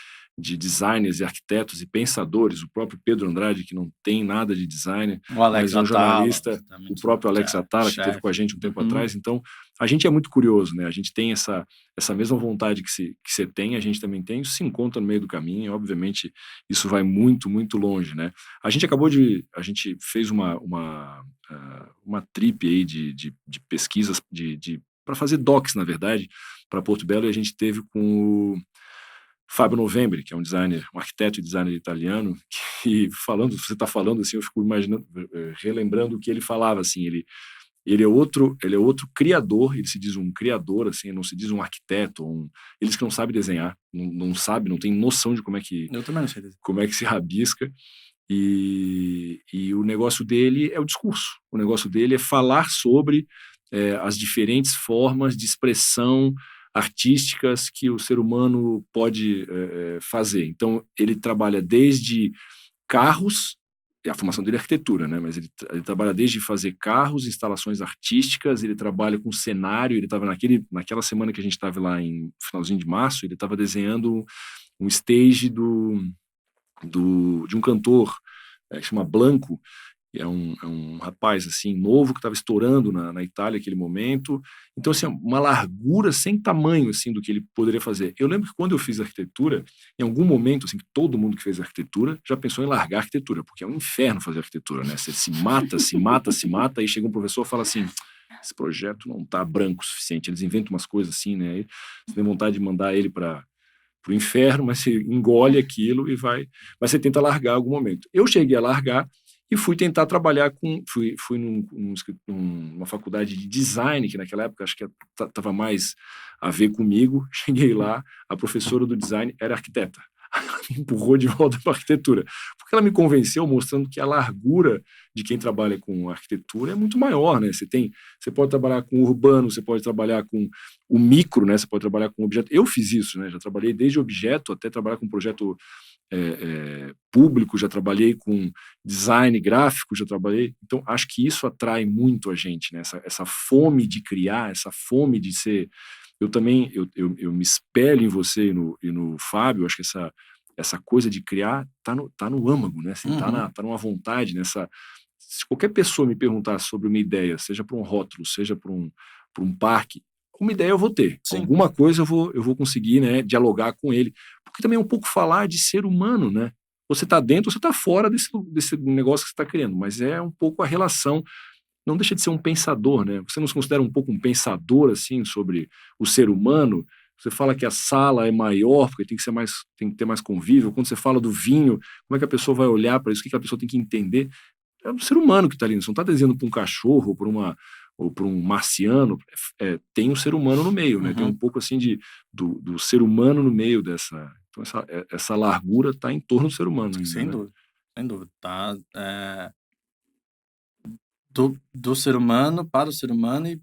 designers e arquitetos e pensadores, o próprio Pedro Andrade, que não tem nada de designer, O Alex mas é um jornalista, Atala, o próprio Alex Atala, que esteve com a gente um tempo atrás. Então, a gente é muito curioso, né? A gente tem essa mesma vontade que você tem, a gente também tem, isso se encontra no meio do caminho, e, obviamente, isso vai muito, muito longe, né? A gente fez uma trip aí de pesquisas, para fazer docs, na verdade, para Portobello, e a gente teve com o Fábio Novembri, que é um designer, um arquiteto e designer italiano, que você está falando assim, eu fico imaginando, relembrando o que ele falava, assim, ele é outro criador, ele se diz um criador, assim, não se diz um arquiteto, eles que não sabem desenhar, não sabe, não tem noção de como é que Eu também não sei desenhar. Como é que se rabisca, e o negócio dele é o discurso, o negócio dele é falar sobre as diferentes formas de expressão artísticas que o ser humano pode fazer. Então, ele trabalha desde carros, a formação dele é arquitetura, né? Mas ele trabalha desde fazer carros, instalações artísticas, ele trabalha com cenário, ele estava naquela semana que a gente estava lá em finalzinho de março, ele estava desenhando um stage de um cantor que chama Blanco, que é um rapaz assim novo que estava estourando na Itália naquele momento. Então, assim, uma largura sem tamanho assim do que ele poderia fazer. Eu lembro que quando eu fiz arquitetura, em algum momento, assim, que todo mundo que fez arquitetura já pensou em largar a arquitetura, porque é um inferno fazer arquitetura, né? Você se mata, aí chega um professor e fala assim: esse projeto não está branco o suficiente. Eles inventam umas coisas assim, né? Aí você tem vontade de mandar ele para o inferno, mas você engole aquilo e vai. Mas você tenta largar em algum momento. Eu cheguei a largar e fui tentar trabalhar fui numa faculdade de design, que naquela época acho que estava mais a ver comigo. Cheguei lá, a professora do design era arquiteta. Ela me empurrou de volta para a arquitetura, porque ela me convenceu mostrando que a largura de quem trabalha com arquitetura é muito maior, né? Você pode trabalhar com urbano, você pode trabalhar com o micro, né? Você pode trabalhar com objeto. Eu fiz isso, né? Já trabalhei desde objeto até trabalhar com projeto público, já trabalhei com design gráfico, já trabalhei. Então, acho que isso atrai muito a gente, né? Essa fome de criar, essa fome de ser. Eu também eu me espelho em você e no Fábio. Acho que essa coisa de criar tá no âmago, né? Assim, tá numa vontade, se qualquer pessoa me perguntar sobre uma ideia, seja para um rótulo, seja para um parque, uma ideia eu vou ter. Sim. Alguma coisa eu vou conseguir, né, dialogar com ele. Porque também é um pouco falar de ser humano, né? Você está dentro ou você está fora desse negócio que você está criando, mas é um pouco a relação. Não deixa de ser um pensador, né? Você não se considera um pouco um pensador, assim, sobre o ser humano? Você fala que a sala é maior, porque tem que ter mais convívio. Quando você fala do vinho, como é que a pessoa vai olhar para isso? O que a pessoa tem que entender? É o ser humano que está ali. Você não está desenhando para um cachorro ou para um marciano. Tem um ser humano no meio, né? Tem um pouco assim do ser humano no meio dessa. Então, essa largura está em torno do ser humano ainda, Sem né? dúvida, sem dúvida. Tá, do ser humano para o ser humano e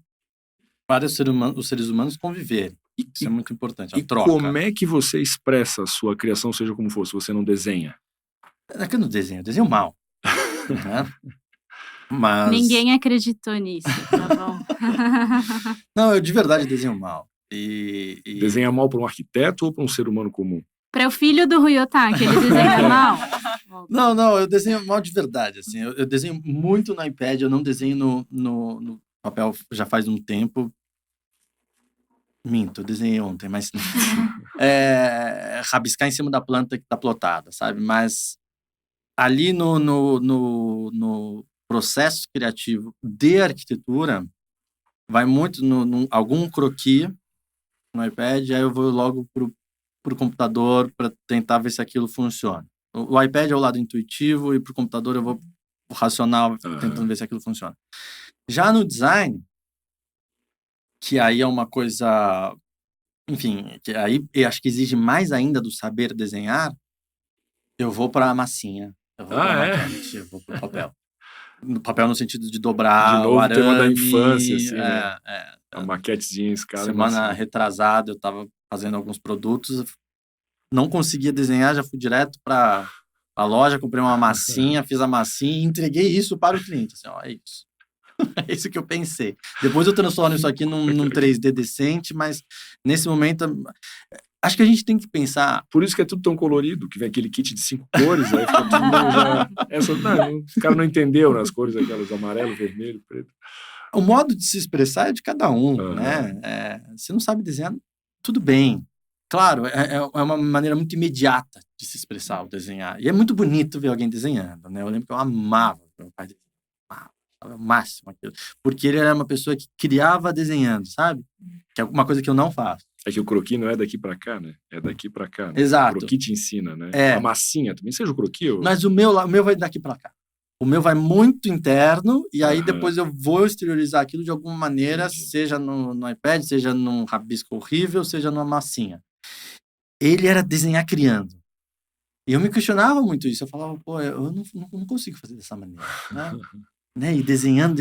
para os seres humanos conviverem, Isso é muito importante, a E troca. como é que você expressa a sua criação, seja como for, se você não desenha? É que eu não desenho, eu desenho mal. Né? Mas... Ninguém acreditou nisso, tá bom? Não, eu de verdade desenho mal. Desenha mal para um arquiteto ou para um ser humano comum? Para o filho do Rui Otaki, ele desenha mal? Não, eu desenho mal de verdade, assim. Eu desenho muito no iPad, eu não desenho no papel já faz um tempo. Minto, eu desenhei ontem, mas... rabiscar em cima da planta que tá plotada, sabe? Mas ali no processo criativo de arquitetura, vai muito algum croquis no iPad, aí eu vou logo pro computador para tentar ver se aquilo funciona. O iPad é o lado intuitivo e pro computador eu vou o racional, tentando ver se aquilo funciona. Já no design, que aí é uma coisa, enfim, que aí eu acho que exige mais ainda do saber desenhar, eu vou para a massinha, eu vou para a maquete, eu vou pro papel. No papel no sentido de dobrar De novo, o arame, o tema da infância, assim, né? é. A maquetezinha em escala. Semana retrasada, eu estava fazendo alguns produtos, não conseguia desenhar, já fui direto para a loja, comprei uma massinha, fiz a massinha e entreguei isso para o cliente. Assim, ó, é isso. É isso que eu pensei. Depois eu transformo isso aqui num 3D decente, mas nesse momento, acho que a gente tem que pensar... Por isso que é tudo tão colorido, que vem aquele kit de 5 cores, aí fica tudo já... o cara não entendeu nas cores aquelas, amarelo, vermelho, preto. O modo de se expressar é de cada um, né? Se não sabe desenhar, tudo bem. Claro, é uma maneira muito imediata de se expressar, o desenhar. E é muito bonito ver alguém desenhando, né? Eu lembro que eu amava meu pai desenhar. O máximo aquilo. Porque ele era uma pessoa que criava desenhando, sabe? Que é uma coisa que eu não faço. É que o croquis não é daqui pra cá, né? É daqui pra cá. Né? Exato. O croquis te ensina, né? É. A massinha também, seja o croquis ou... Mas o meu vai daqui pra cá. O meu vai muito interno e aí depois eu vou exteriorizar aquilo de alguma maneira, seja no iPad, seja num rabisco horrível, seja numa massinha. Ele era desenhar criando. E eu me questionava muito isso. Eu falava, pô, eu não consigo fazer dessa maneira, né? E desenhando,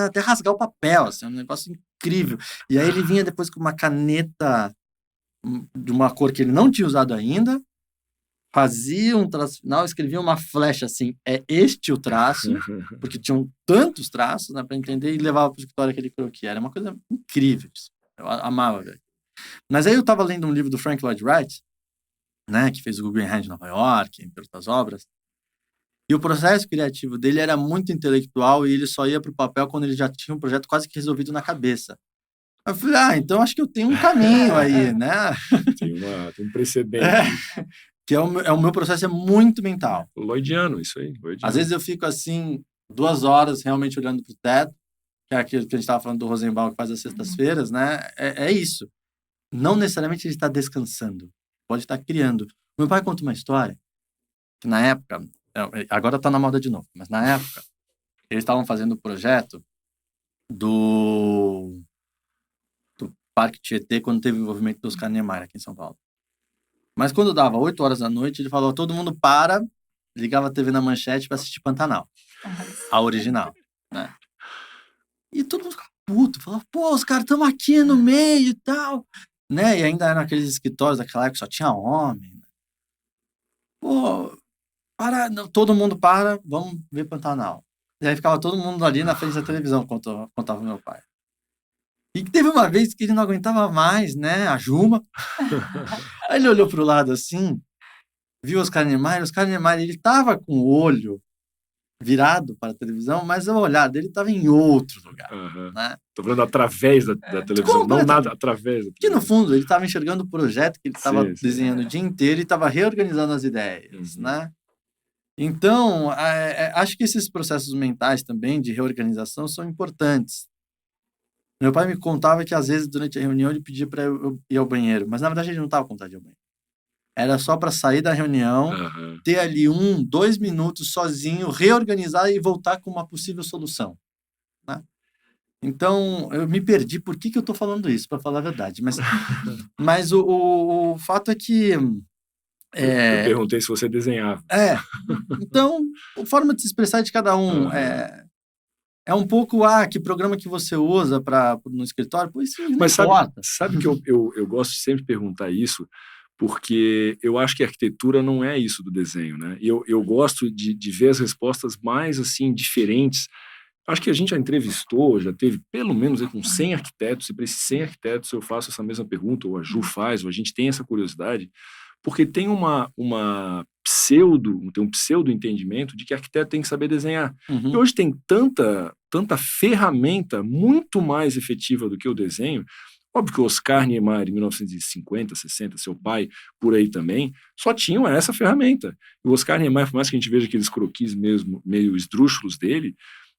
até rasgar o papel, assim, um negócio incrível. E aí ele vinha depois com uma caneta de uma cor que ele não tinha usado ainda, fazia um traço final, escrevia uma flecha assim, é este o traço, porque tinham tantos traços, né, para entender, e levava para o escritório aquele croquis. Era uma coisa incrível. Eu amava ver. Mas aí eu estava lendo um livro do Frank Lloyd Wright, né, que fez o Guggenheim de Nova York, entre outras obras, e o processo criativo dele era muito intelectual e ele só ia para o papel quando ele já tinha um projeto quase que resolvido na cabeça. Eu falei, então acho que eu tenho um caminho aí, né? Tem um precedente. Que o meu processo é muito mental. Lloydiano, isso aí. Lloydiano. Às vezes eu fico assim, 2 horas realmente olhando para o teto, que é aquilo que a gente estava falando do Rosenbaum que faz as sextas-feiras, né? É isso. Não necessariamente ele está descansando, pode estar criando. Meu pai conta uma história que na época, agora está na moda de novo, mas na época eles estavam fazendo o projeto do Parque Tietê quando teve o envolvimento do Oscar Niemeyer aqui em São Paulo. Mas quando dava 8 horas da noite, ele falou, todo mundo ligava a TV na manchete para assistir Pantanal, a original, né? E todo mundo ficava puto, falava, pô, os caras estão aqui no meio e tal, né? E ainda eram aqueles escritórios daquela época que só tinha homem. Né? Pô, todo mundo vamos ver Pantanal. E aí ficava todo mundo ali na frente da televisão, contava meu pai. E teve uma vez que ele não aguentava mais, né? A Juma. Aí ele olhou pro lado assim, viu Oscar Niemeyer. Oscar Niemeyer, ele tava com o olho virado para a televisão, mas o olhar dele estava em outro lugar. Né? Tô vendo através da televisão, não nada através da televisão. Que no fundo, ele estava enxergando o projeto que ele estava desenhando o dia inteiro e estava reorganizando as ideias, né? Então, acho que esses processos mentais também de reorganização são importantes. Meu pai me contava que, às vezes, durante a reunião, ele pedia para eu ir ao banheiro. Mas, na verdade, ele não estava com vontade de ir ao banheiro. Era só para sair da reunião, ter ali 1, 2 minutos sozinho, reorganizar e voltar com uma possível solução. Né? Então, eu me perdi. Por que eu estou falando isso, para falar a verdade? Mas o fato é que... Eu perguntei se você desenhava. Então, a forma de se expressar é de cada um. É um pouco, que programa que você usa no escritório? Pô, isso não Mas importa. sabe que eu gosto de sempre perguntar isso, porque eu acho que a arquitetura não é isso do desenho, né? E eu gosto de ver as respostas mais, assim, diferentes. Acho que a gente já entrevistou, já teve pelo menos aí com 100 arquitetos, e para esses 100 arquitetos eu faço essa mesma pergunta, ou a Ju faz, ou a gente tem essa curiosidade, porque tem tem um pseudo entendimento de que arquiteto tem que saber desenhar. E Uhum. hoje tem tanta ferramenta muito mais efetiva do que o desenho. Óbvio que o Oscar Niemeyer, em 1950, 60, seu pai, por aí também, só tinham essa ferramenta. E o Oscar Niemeyer, por mais que a gente veja aqueles croquis mesmo, meio esdrúxulos dele,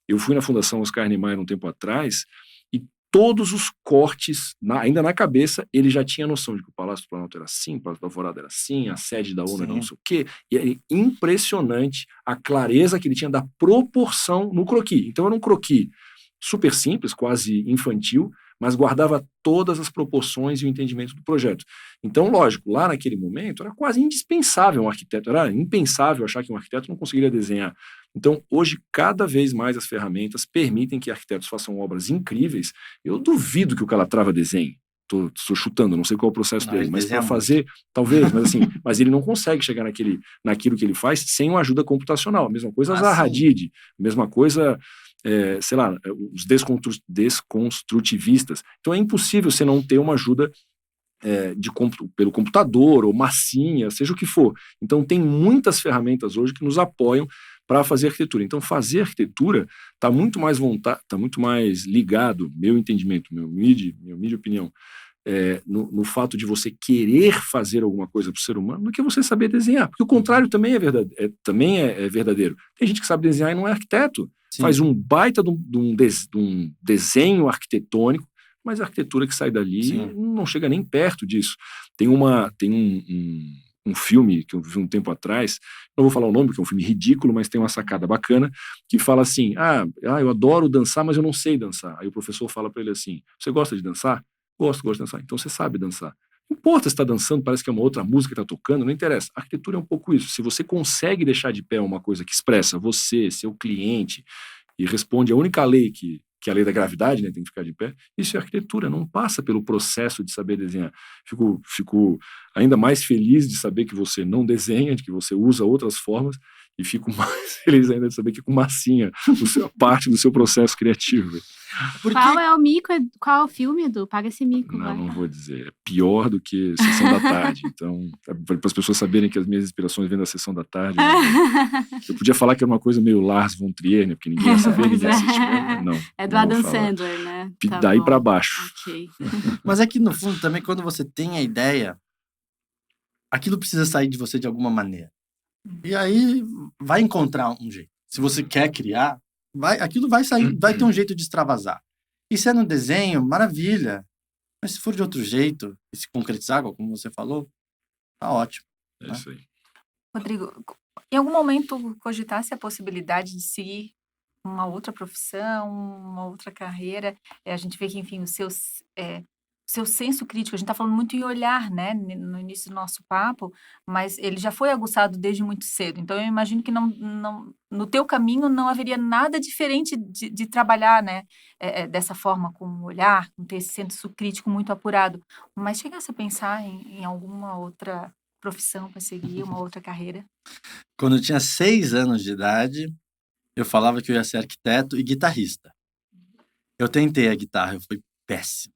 eu fui na Fundação Oscar Niemeyer um tempo atrás e todos os cortes, ainda na cabeça, ele já tinha noção de que o Palácio do Planalto era assim, o Palácio da Alvorada era assim, a sede da ONU era não sei o quê. E é impressionante a clareza que ele tinha da proporção no croquis. Então era um croquis super simples, quase infantil, mas guardava todas as proporções e o entendimento do projeto. Então, lógico, lá naquele momento era quase indispensável um arquiteto, era impensável achar que um arquiteto não conseguiria desenhar. Então, hoje, cada vez mais as ferramentas permitem que arquitetos façam obras incríveis. Eu duvido que o Calatrava desenhe. Estou chutando, não sei qual é o processo dele, mas para fazer, talvez, mas assim, mas ele não consegue chegar naquilo que ele faz sem uma ajuda computacional. A mesma coisa a Zaha Hadid, a mesma coisa, sei lá, os desconstrutivistas. Então é impossível você não ter uma ajuda pelo computador ou massinha, seja o que for. Então tem muitas ferramentas hoje que nos apoiam para fazer arquitetura. Então fazer arquitetura está muito mais ligado, meu entendimento, minha humilde opinião, no fato de você querer fazer alguma coisa para o ser humano do que você saber desenhar. Porque o contrário também é verdadeiro. Tem gente que sabe desenhar e não é arquiteto. Sim. Faz um baita de um desenho arquitetônico, mas a arquitetura que sai dali Sim. não chega nem perto disso. Tem um filme que eu vi um tempo atrás, não vou falar o nome porque é um filme ridículo, mas tem uma sacada bacana, que fala assim, eu adoro dançar, mas eu não sei dançar. Aí o professor fala para ele assim, você gosta de dançar? Gosto de dançar. Então você sabe dançar. Não importa se está dançando, parece que é uma outra música que está tocando, não interessa. A arquitetura é um pouco isso. Se você consegue deixar de pé uma coisa que expressa você, seu cliente, e responde a única lei que é a lei da gravidade, né, tem que ficar de pé, isso é arquitetura, não passa pelo processo de saber desenhar. Fico ainda mais feliz de saber que você não desenha, de que você usa outras formas, e fico mais feliz ainda de saber que com massinha, parte do seu processo criativo. Qual é o mico? Qual é o filme, Edu? Paga esse mico. Não vou dizer. É pior do que Sessão da Tarde. Então, para as pessoas saberem que as minhas inspirações vêm da Sessão da Tarde. Eu podia falar que era uma coisa meio Lars von Trier, né? Porque ninguém ia saber, ninguém assistiu. Não. É do Adam Sandler, né? Tá daí para baixo. Okay. Mas é que, no fundo, também, quando você tem a ideia, aquilo precisa sair de você de alguma maneira. E aí, vai encontrar um jeito. Se você quer criar, aquilo vai sair, vai ter um jeito de extravasar. E se é no desenho, maravilha. Mas se for de outro jeito, e se concretizar, como você falou, tá ótimo. É isso aí. Rodrigo, em algum momento cogitasse a possibilidade de seguir uma outra profissão, uma outra carreira? A gente vê que, enfim, o seu senso crítico, a gente está falando muito em olhar, né, no início do nosso papo, mas ele já foi aguçado desde muito cedo. Então, eu imagino que no teu caminho não haveria nada diferente de trabalhar, né, dessa forma, com o olhar, com ter esse senso crítico muito apurado. Mas chegasse a pensar em alguma outra profissão para seguir, uma outra carreira? Quando eu tinha 6 anos de idade, eu falava que eu ia ser arquiteto e guitarrista. Eu tentei a guitarra, eu fui péssimo.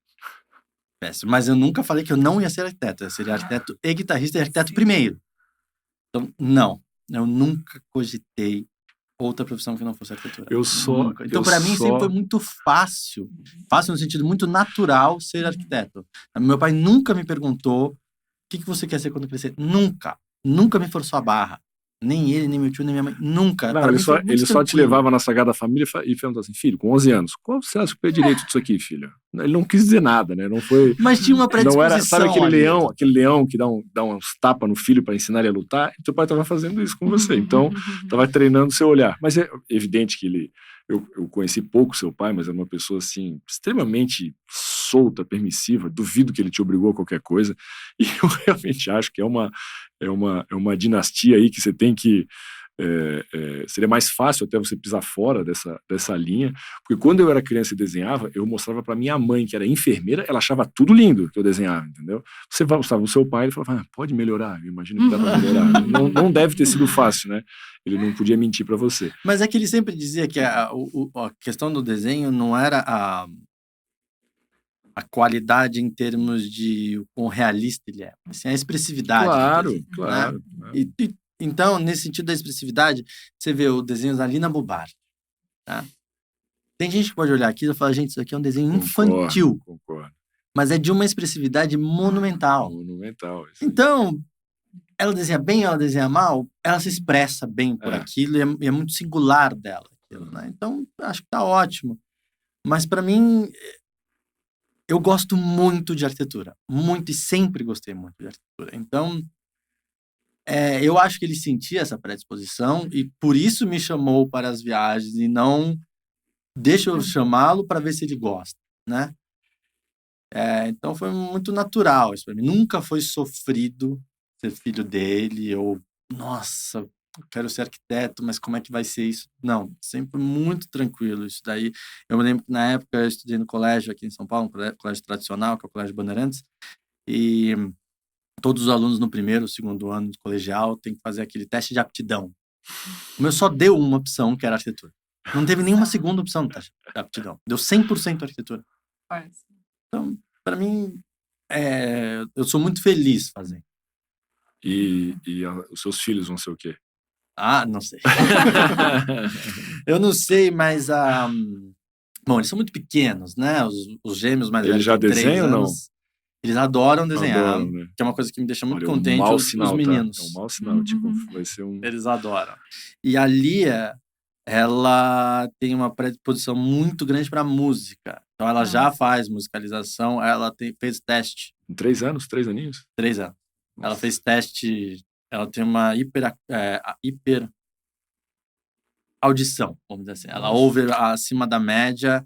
Mas eu nunca falei que eu não ia ser arquiteto. Eu seria arquiteto e guitarrista e arquiteto primeiro. Então, não. Eu nunca cogitei outra profissão que não fosse arquitetura. Então, para mim, sempre foi muito fácil. Fácil no sentido muito natural ser arquiteto. Meu pai nunca me perguntou o que você quer ser quando crescer. Nunca. Nunca me forçou a barra. Nem ele, nem meu tio, nem minha mãe. Nunca. Não, ele só te levava na Sagrada Família e perguntava assim, filho, com 11 anos, qual você acha que é direito disso aqui, filho? Ele não quis dizer nada, né? Não foi... Mas tinha uma predisposição. Não era, sabe aquele leão que dá uns tapas no filho para ensinar ele a lutar? E teu pai estava fazendo isso com você. Então, estava treinando o seu olhar. Mas é evidente que eu conheci pouco seu pai, mas era uma pessoa, assim, extremamente solta, permissiva. Duvido que ele te obrigou a qualquer coisa. E eu realmente acho que é uma dinastia aí que você tem que seria mais fácil até você pisar fora dessa linha, porque quando eu era criança e desenhava, eu mostrava para minha mãe, que era enfermeira, ela achava tudo lindo que eu desenhava, entendeu? Você mostrava o seu pai, ele falava, pode melhorar, eu imagino que dá para melhorar. Não deve ter sido fácil, né? Ele não podia mentir para você. Mas é que ele sempre dizia que a questão do desenho não era a qualidade em termos de o quão realista ele é, assim, a expressividade do desenho, Claro. Então, nesse sentido da expressividade, você vê o desenho da Lina Bobardi, tá? Tem gente que pode olhar aqui e falar, gente, isso aqui é um desenho infantil. Concordo. Mas é de uma expressividade monumental. Isso. Então, ela desenha bem, ela desenha mal, ela se expressa bem por aquilo e é muito singular dela. Aquilo, né? Então, acho que tá ótimo. Mas, para mim, eu gosto muito de arquitetura. Muito, e sempre gostei muito de arquitetura. Então, eu acho que ele sentia essa predisposição e por isso me chamou para as viagens e não deixa eu chamá-lo para ver se ele gosta, né? Então foi muito natural isso para mim. Nunca foi sofrido ser filho dele ou, nossa, eu quero ser arquiteto, mas como é que vai ser isso? Não, sempre muito tranquilo isso daí. Eu me lembro que na época eu estudei no colégio aqui em São Paulo, um colégio tradicional, que é o Colégio Bandeirantes, e todos os alunos no primeiro, segundo ano de colegial têm que fazer aquele teste de aptidão. O meu só deu uma opção, que era arquitetura. Não teve nenhuma segunda opção no teste de aptidão. Deu 100% arquitetura. Então, para mim, eu sou muito feliz fazendo. E os seus filhos vão ser o quê? Ah, não sei. Eu não sei, mas... Bom, eles são muito pequenos, né? Os gêmeos mais velhos. Eles já desenham ou não? Eles adoram desenhar, né? que é uma coisa que me deixa muito Olha, contente, mau os sinal, meninos. Tá? É um mau sinal, tipo, vai ser um... Eles adoram. E a Lia, ela tem uma predisposição muito grande para música. Então, ela já faz musicalização, ela fez teste. Em 3 anos? 3 aninhos? 3 anos. Nossa. Ela fez teste, ela tem uma hiper audição, vamos dizer assim. Ela ouve acima da média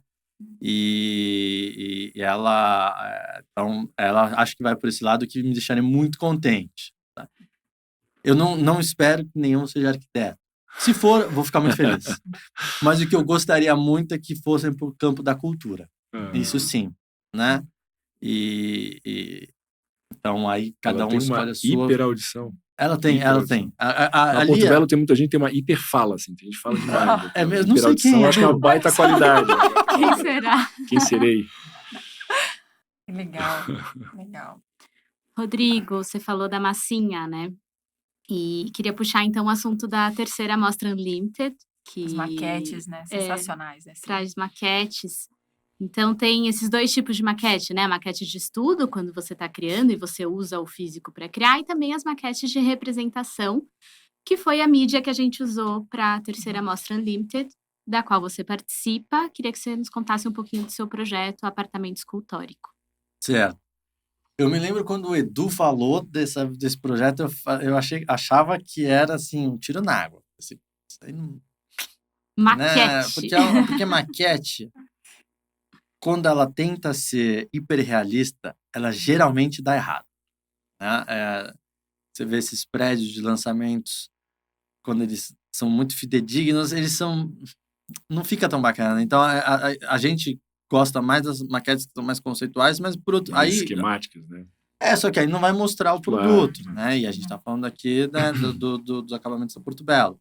e ela, então, ela acho que vai por esse lado que me deixaria muito contente. Tá? Eu não espero que nenhum seja arquiteto. Se for, vou ficar muito feliz. Mas o que eu gostaria muito é que fossem para o campo da cultura. Isso sim, né? Então aí cada um escolhe a sua. Hiperaudição. Ela tem. Na Porto Belo tem muita gente que tem uma hiperfala, assim, tem gente que fala demais. É mesmo, não sei quem. Acho que é uma baita qualidade. Quem será? Quem serei? Legal. Rodrigo, você falou da massinha, né? E queria puxar, então, o assunto da terceira Mostra Unlimited. As maquetes, né? Sensacionais, né? Traz maquetes. Então, tem esses 2 tipos de maquete, né? A maquete de estudo, quando você está criando e você usa o físico para criar, e também as maquetes de representação, que foi a mídia que a gente usou para a terceira Mostra Unlimited, da qual você participa. Queria que você nos contasse um pouquinho do seu projeto Apartamento Escultórico. Certo. Eu me lembro quando o Edu falou desse projeto, eu achava que era, assim, um tiro na água. Isso aí não... Maquete. Né? Porque maquete, quando ela tenta ser hiperrealista, ela geralmente dá errado. Né? Você vê esses prédios de lançamentos, quando eles são muito fidedignos, não fica tão bacana. Então, a gente gosta mais das maquetes que são mais conceituais, mas por outro... Mais esquemáticas, né? Só que aí não vai mostrar o produto, né? E a gente tá falando aqui, né, dos acabamentos da Porto Belo.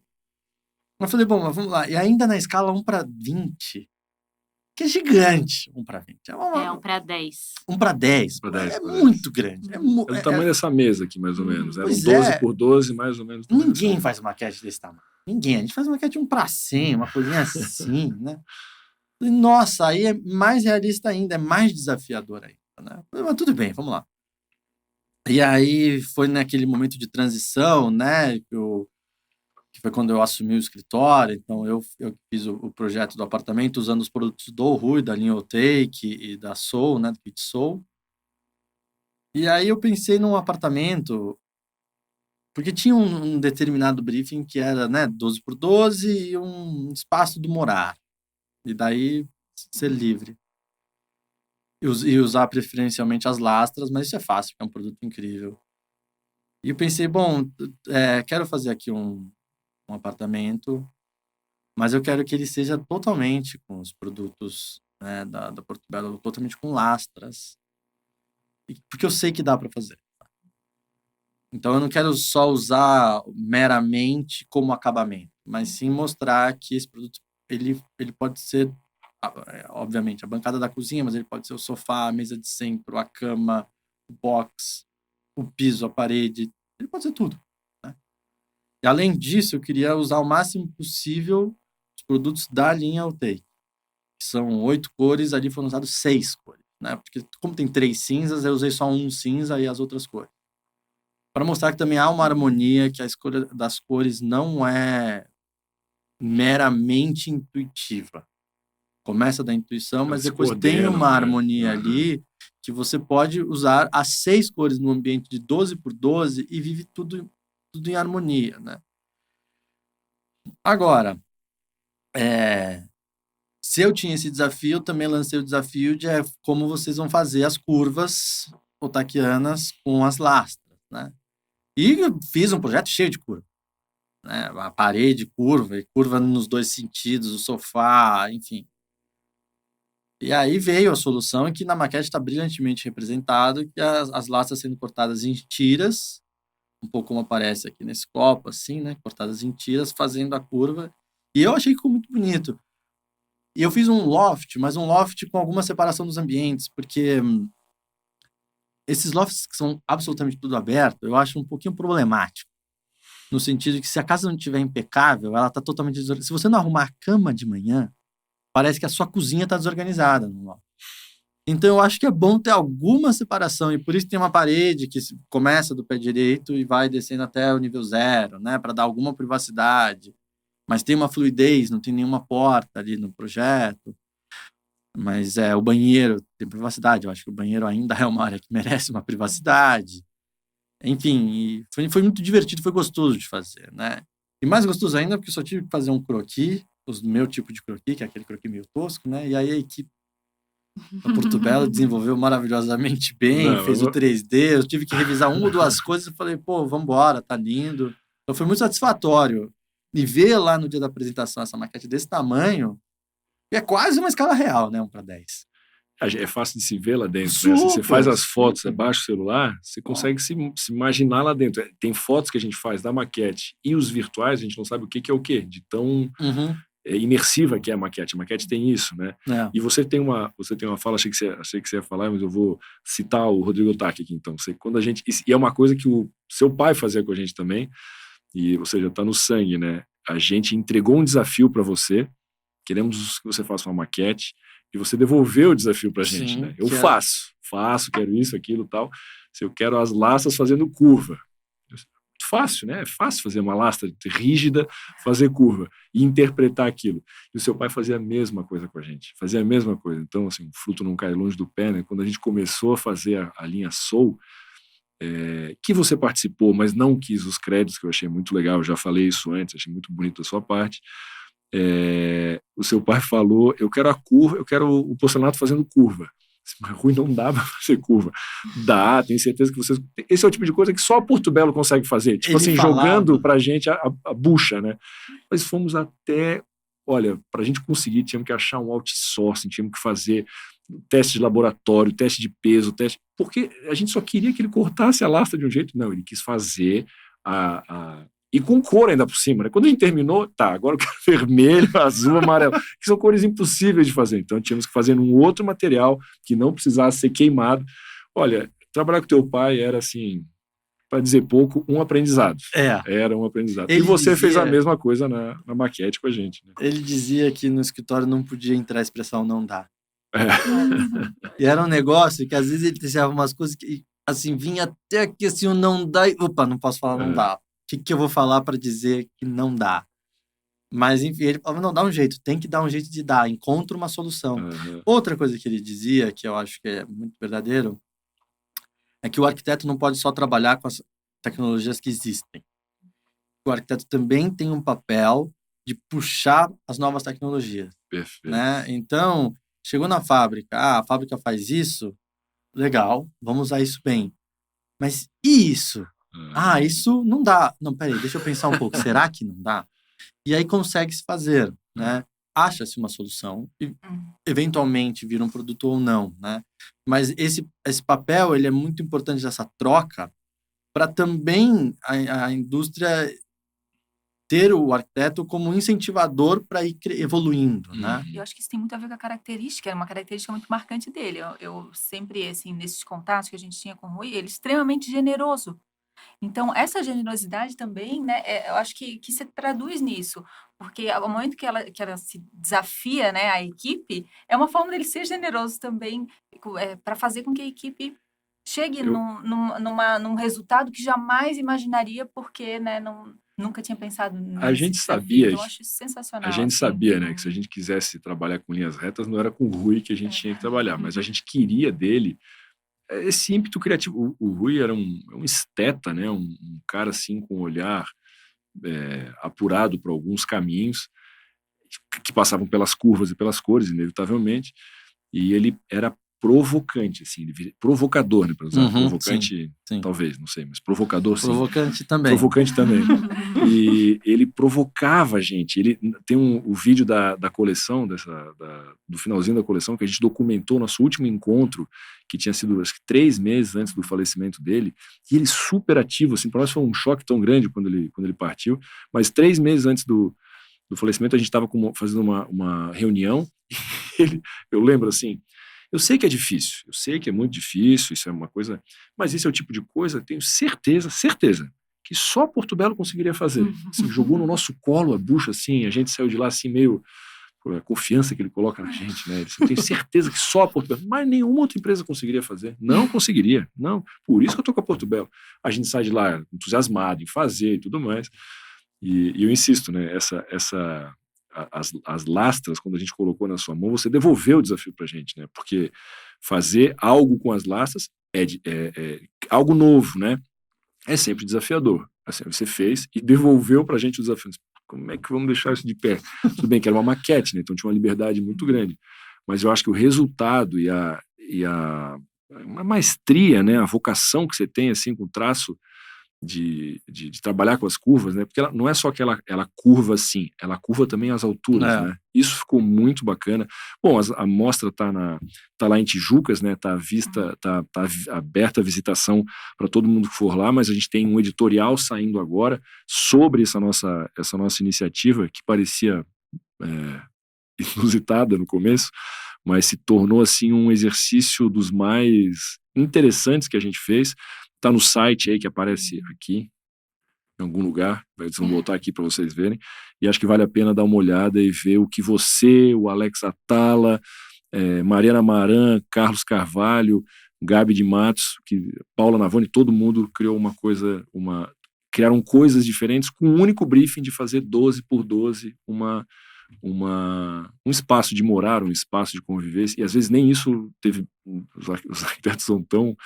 Mas eu falei, bom, mas vamos lá. E ainda na escala 1:20, que é gigante, 1:20. É 1:10. 1:10. É muito grande. É do tamanho dessa mesa aqui, mais ou menos. Era um 12x12, mais ou menos. Ninguém faz maquete desse tamanho. Ninguém. A gente faz maquete 1:100, uma coisinha assim, né? Nossa, aí é mais realista ainda, é mais desafiador ainda, né? Mas tudo bem, vamos lá. E aí foi naquele momento de transição, né? Que foi quando eu assumi o escritório. Então eu fiz o projeto do apartamento usando os produtos do Rui, da linha Otake e da Soul, né? Do Kit Soul. E aí eu pensei num apartamento, porque tinha um determinado briefing que era, né, 12x12 e um espaço do morar. E daí ser livre. E usar preferencialmente as lastras, mas isso é fácil, porque é um produto incrível. E eu pensei, bom, quero fazer aqui um um apartamento, mas eu quero que ele seja totalmente com os produtos, né, da Portobello, totalmente com lastras, porque eu sei que dá para fazer. Então eu não quero só usar meramente como acabamento, mas sim mostrar que esse produto ele pode ser, obviamente, a bancada da cozinha, mas ele pode ser o sofá, a mesa de centro, a cama, o box, o piso, a parede, ele pode ser tudo, né? E além disso, eu queria usar o máximo possível os produtos da linha Outake, que são 8 cores, ali foram usados 6 cores, né? Porque como tem 3 cinzas, eu usei só um cinza e as outras cores. Para mostrar que também há uma harmonia, que a escolha das cores não é meramente intuitiva. Começa da intuição, mas Elas se depois tem coordenam, uma né? harmonia ali que você pode usar as 6 cores no ambiente de 12 por 12 e vive tudo em harmonia, né? Agora, se eu tinha esse desafio, eu também lancei o desafio de como vocês vão fazer as curvas otakianas com as lastras, né? E eu fiz um projeto cheio de curva, né? A parede curva, e curva nos 2 sentidos, o sofá, enfim. E aí veio a solução em que na maquete está brilhantemente representado que as lastras sendo cortadas em tiras, um pouco como aparece aqui nesse copo, assim, né? Cortadas em tiras, fazendo a curva. E eu achei que ficou muito bonito. E eu fiz um loft, mas um loft com alguma separação dos ambientes, porque esses lofts que são absolutamente tudo aberto, eu acho um pouquinho problemático. No sentido de que se a casa não estiver impecável, ela está totalmente desorganizada. Se você não arrumar a cama de manhã, parece que a sua cozinha está desorganizada no loft. Então, eu acho que é bom ter alguma separação, e por isso tem uma parede que começa do pé direito e vai descendo até o nível 0, né, para dar alguma privacidade. Mas tem uma fluidez, não tem nenhuma porta ali no projeto. Mas o banheiro tem privacidade, eu acho que o banheiro ainda é uma área que merece uma privacidade. Enfim, foi muito divertido, foi gostoso de fazer, né? E mais gostoso ainda porque eu só tive que fazer um croquis, o meu tipo de croquis, que é aquele croquis meio tosco, né? E aí a equipe da Portobello desenvolveu maravilhosamente bem, Não, fez o 3D, eu tive que revisar uma ou duas coisas e falei, pô, vambora, tá lindo. Então foi muito satisfatório. E ver lá no dia da apresentação essa maquete desse tamanho, é quase uma escala real, né? 1:10. É fácil de se ver lá dentro, né? Assim, você faz as fotos, baixa o celular, você consegue se imaginar lá dentro. Tem fotos que a gente faz da maquete e os virtuais, a gente não sabe o que é o quê, de tão imersiva que é a maquete. A maquete tem isso, né? E você tem uma fala, achei que você ia falar, mas eu vou citar o Rodrigo Otaki aqui, então. E é uma coisa que o seu pai fazia com a gente também, e, ou seja, tá no sangue, né? A gente entregou um desafio para você, queremos que você faça uma maquete, e você devolveu o desafio pra gente, né? Eu faço, quero isso, aquilo, tal. Se eu quero as lastras fazendo curva. Fácil, né? É fácil fazer uma lastra rígida, fazer curva e interpretar aquilo. E o seu pai fazia a mesma coisa com a gente, fazia a mesma coisa. Então, assim, o fruto não cai longe do pé, né? Quando a gente começou a fazer a linha Soul, que você participou, mas não quis os créditos, que eu achei muito legal, eu já falei isso antes, achei muito bonito da sua parte. O seu pai falou, eu quero a curva, eu quero o porcelanato fazendo curva. Ruim não dá pra fazer curva. Dá, tenho certeza que vocês... Esse é o tipo de coisa que só a Portobello consegue fazer. Tipo assim, jogando pra gente a bucha, né? Mas fomos até... Olha, pra gente conseguir, tínhamos que achar um outsourcing, tínhamos que fazer teste de laboratório, teste de peso, porque a gente só queria que ele cortasse a lastra de um jeito. Não, ele quis fazer e com cor ainda por cima, né? Quando a gente terminou, agora eu quero vermelho, azul, amarelo, que são cores impossíveis de fazer. Então tínhamos que fazer num outro material que não precisasse ser queimado. Olha, trabalhar com teu pai era assim, para dizer pouco, um aprendizado. Era um aprendizado. E você fez a mesma coisa na maquete com a gente, né? Ele dizia que no escritório não podia entrar a expressão não dá. E era um negócio que às vezes ele dizia umas coisas que assim, vinha até aqui assim, o não dá e... Opa, não posso falar não dá. O que eu vou falar para dizer que não dá? Mas, enfim, ele falava, não, dá um jeito, tem que dar um jeito de dar, encontra uma solução. Outra coisa que ele dizia, que eu acho que é muito verdadeiro, é que o arquiteto não pode só trabalhar com as tecnologias que existem. O arquiteto também tem um papel de puxar as novas tecnologias. Perfeito. Né? Então, chegou na fábrica, a fábrica faz isso, legal, vamos usar isso bem. Mas e isso? Isso não dá. Não, peraí, deixa eu pensar um pouco. Será que não dá? E aí consegue-se fazer, né? Acha-se uma solução e eventualmente vira um produto ou não, né? Mas esse papel, ele é muito importante, dessa troca, para também a indústria ter o arquiteto como um incentivador para ir evoluindo, né? Eu acho que isso tem muito a ver com a característica, é uma característica muito marcante dele. Eu sempre, assim, nesses contatos que a gente tinha com o Rui, ele é extremamente generoso. Então, essa generosidade também, né, eu acho que se traduz nisso, porque ao momento que ela se desafia, né, a equipe, é uma forma dele ser generoso também, para fazer com que a equipe chegue Eu- num resultado que jamais imaginaria, porque, né, nunca tinha pensado A nesse gente desafio. sabia, Então, eu acho isso a sensacional, gente assim. sabia, né, que se a gente quisesse trabalhar com linhas retas, não era com o Rui que a gente tinha que trabalhar, mas a gente queria dele esse ímpeto criativo. O Rui era um esteta, né, um cara assim com um olhar apurado para alguns caminhos que passavam pelas curvas e pelas cores, inevitavelmente, e ele era provocante, assim, provocador, né, para usar provocante, sim. talvez, não sei, mas provocador, sim. Provocante também. Provocante também. E ele provocava a gente. Ele tem o vídeo da coleção, do finalzinho da coleção, que a gente documentou nosso último encontro, que tinha sido, acho que 3 meses antes do falecimento dele, e ele super ativo, assim, para nós foi um choque tão grande quando ele partiu, mas 3 meses antes do falecimento, a gente estava fazendo uma reunião, e eu lembro assim, eu sei que é difícil, eu sei que é muito difícil, isso é uma coisa, mas esse é o tipo de coisa, eu tenho certeza, que só Porto Belo conseguiria fazer. Assim, jogou no nosso colo a bucha, assim, a gente saiu de lá assim, meio a confiança que ele coloca na gente, né? Eu tenho certeza que só Porto Belo, mas nenhuma outra empresa conseguiria fazer. Não conseguiria, não. Por isso que eu tô com a Porto Belo. A gente sai de lá entusiasmado em fazer e tudo mais. E eu insisto, né? As lastras, quando a gente colocou na sua mão, você devolveu o desafio pra gente, né? Porque fazer algo com as lastras é algo novo, né? É sempre desafiador. Assim, você fez e devolveu pra gente o desafio. Como é que vamos deixar isso de pé? Tudo bem que era uma maquete, né? Então tinha uma liberdade muito grande. Mas eu acho que o resultado e a maestria, né? A vocação que você tem, assim, com o traço de trabalhar com as curvas, né? Porque ela, não é só que ela curva assim, ela curva também as alturas, né? Isso ficou muito bacana. Bom, a mostra tá lá em Tijucas, né? Tá aberta a visitação para todo mundo que for lá, mas a gente tem um editorial saindo agora sobre essa nossa iniciativa, que parecia inusitada no começo, mas se tornou assim um exercício dos mais interessantes que a gente fez. Tá no site aí, que aparece aqui, em algum lugar, eles vão botar aqui para vocês verem, e acho que vale a pena dar uma olhada e ver o que você, o Alex Atala, Mariana Maran, Carlos Carvalho, Gabi de Matos, Paula Navone, todo mundo criou criaram coisas diferentes com um único briefing de fazer 12 por 12, um espaço de morar, um espaço de convivência, e às vezes nem isso teve, os arquitetos são tão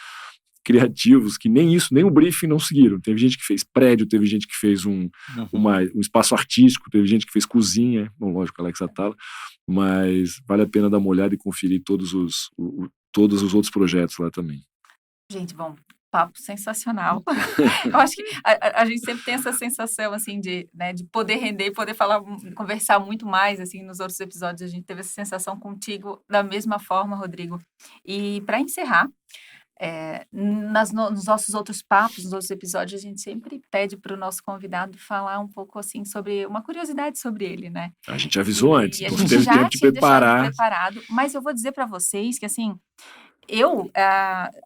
criativos que nem o briefing não seguiram. Teve gente que fez prédio, teve gente que fez um espaço artístico, teve gente que fez cozinha, bom, lógico, Alex Atala, mas vale a pena dar uma olhada e conferir todos os outros projetos lá também. Gente, bom, papo sensacional. Eu acho que a gente sempre tem essa sensação, assim, de poder render, poder falar, conversar muito mais, assim, nos outros episódios. A gente teve essa sensação contigo da mesma forma, Rodrigo. E para encerrar, nos nossos outros papos, nos outros episódios, a gente sempre pede para o nosso convidado falar um pouco, assim, sobre uma curiosidade sobre ele, né? A gente avisou antes, a então gente teve já tempo de tinha preparar. deixado preparado, mas eu vou dizer para vocês que, assim,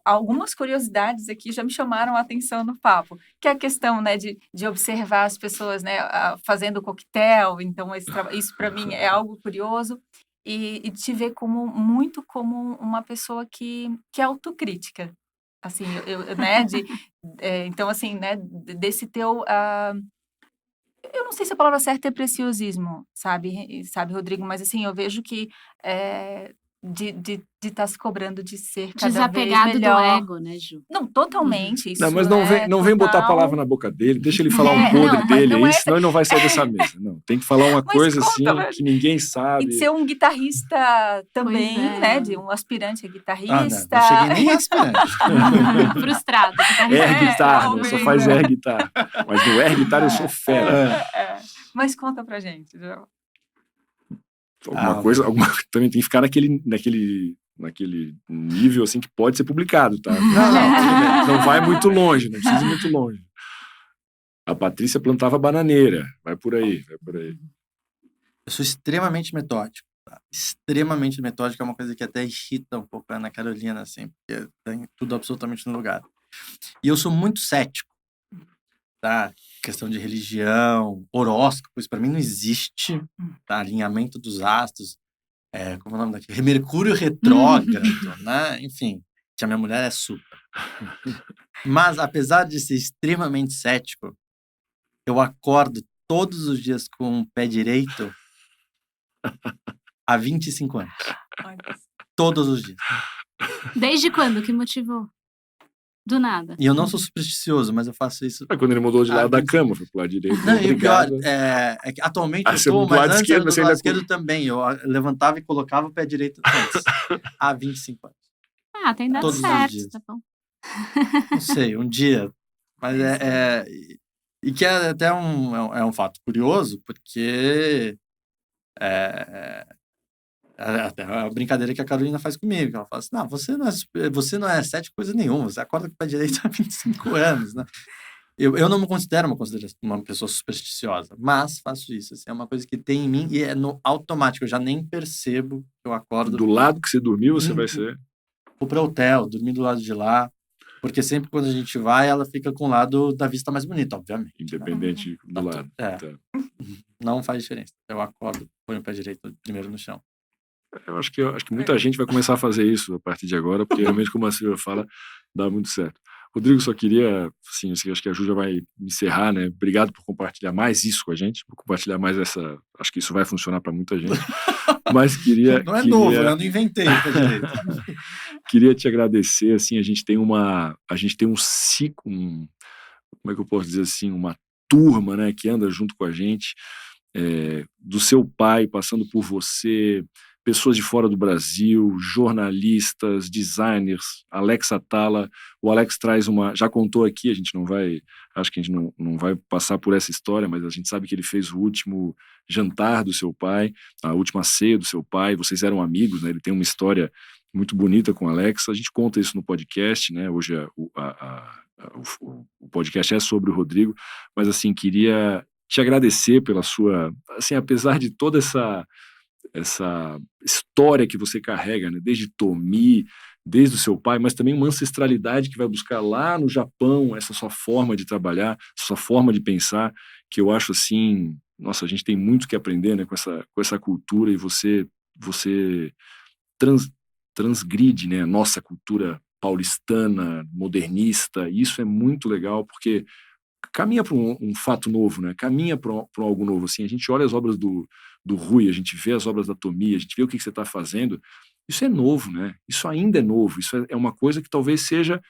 algumas curiosidades aqui já me chamaram a atenção no papo, que é a questão, né, de observar as pessoas, né, fazendo coquetel. Então isso para mim é algo curioso, e te ver muito como uma pessoa que é autocrítica, assim, né, então, assim, né, desse teu, eu não sei se a palavra certa é preciosismo, sabe, Rodrigo, mas assim, eu vejo que de estar se cobrando de ser cada vez Desapegado do melhor. ego, né, Ju? Não, totalmente. Isso Não, mas não vem botar a palavra na boca dele, deixa ele falar um podre dele aí, senão ele não vai sair dessa mesa. Não, tem que falar uma coisa assim que ninguém sabe. E de ser um guitarrista também, né? De um aspirante a guitarrista. Não cheguei nem aspirante. Frustrado. Air guitar, né? Só faz air guitar. Mas no air guitar eu sou fera. Mas conta pra gente, João. Também tem que ficar naquele nível assim que pode ser publicado, tá? Não vai muito longe, não precisa ir muito longe. A Patrícia plantava bananeira, vai por aí. Eu sou extremamente metódico. Tá? Extremamente metódico é uma coisa que até irrita um pouco a Ana Carolina, assim, porque tem tudo absolutamente no lugar. E eu sou muito cético, tá? Questão de religião, horóscopo, isso pra mim não existe, tá? Alinhamento dos astros, como é o nome daquele? Mercúrio retrógrado, né? Enfim, que a minha mulher é super. Mas, apesar de ser extremamente cético, eu acordo todos os dias com o pé direito há 25 anos. Todos os dias. Desde quando que motivou? Do nada. E eu não sou supersticioso, mas eu faço isso. Quando ele mudou de lado da cama, foi pro lado direito. Não, e o pior, obrigado. é que atualmente eu você tô, mudou pro mas lado antes esquerdo, eu mas do você lado ainda- esquerdo também. Eu levantava e colocava o pé direito antes. Há 25 anos. Ah, tem dado Todos os certo, dias. tá bom. Não sei, um dia. Mas e que é até um fato curioso, porque até a brincadeira que a Carolina faz comigo. Ela fala assim, não, você não é cético coisa nenhuma, você acorda com o pé direito há 25 anos, né? Eu não me considero uma pessoa supersticiosa, mas faço isso. Assim, é uma coisa que tem em mim e é no automático. Eu já nem percebo que eu acordo. Do lado que você dormiu, você vai Indo ser. Vou para hotel, dormir do lado de lá. Porque sempre quando a gente vai, ela fica com o lado da vista mais bonita, obviamente. Independente do lado. É. Tá. Não faz diferença. Eu acordo, ponho o pé direito primeiro no chão. Eu acho que muita gente vai começar a fazer isso a partir de agora, porque realmente, como a Silvia fala, dá muito certo. Rodrigo, só queria, assim, acho que a Ju já vai encerrar, né? Obrigado por compartilhar mais isso com a gente, por compartilhar mais essa. Acho que isso vai funcionar para muita gente. Mas queria. Não é novo, eu não inventei o pé direito. Queria te agradecer, assim, a gente tem um ciclo, como é que eu posso dizer assim, uma turma, né, que anda junto com a gente, do seu pai, passando por você, pessoas de fora do Brasil, jornalistas, designers, Alex Atala. O Alex já contou aqui, acho que a gente não vai passar por essa história, mas a gente sabe que ele fez o último jantar do seu pai, a última ceia do seu pai, vocês eram amigos, né? Ele tem uma história muito bonita com o Alex, a gente conta isso no podcast, né? Hoje o podcast é sobre o Rodrigo, mas assim, queria te agradecer pela sua, assim, apesar de toda essa história que você carrega, né? Desde Tomi, desde o seu pai, mas também uma ancestralidade que vai buscar lá no Japão essa sua forma de trabalhar, sua forma de pensar, que eu acho assim, nossa, a gente tem muito que aprender, né, com essa cultura, e você transgride, né, a nossa cultura paulistana, modernista, e isso é muito legal, porque caminha para um fato novo, né? Caminha para algo novo. Assim, a gente olha as obras do Rui, a gente vê as obras da Tomi, a gente vê o que você está fazendo. Isso é novo, né? Isso ainda é novo. Isso é uma coisa que talvez seja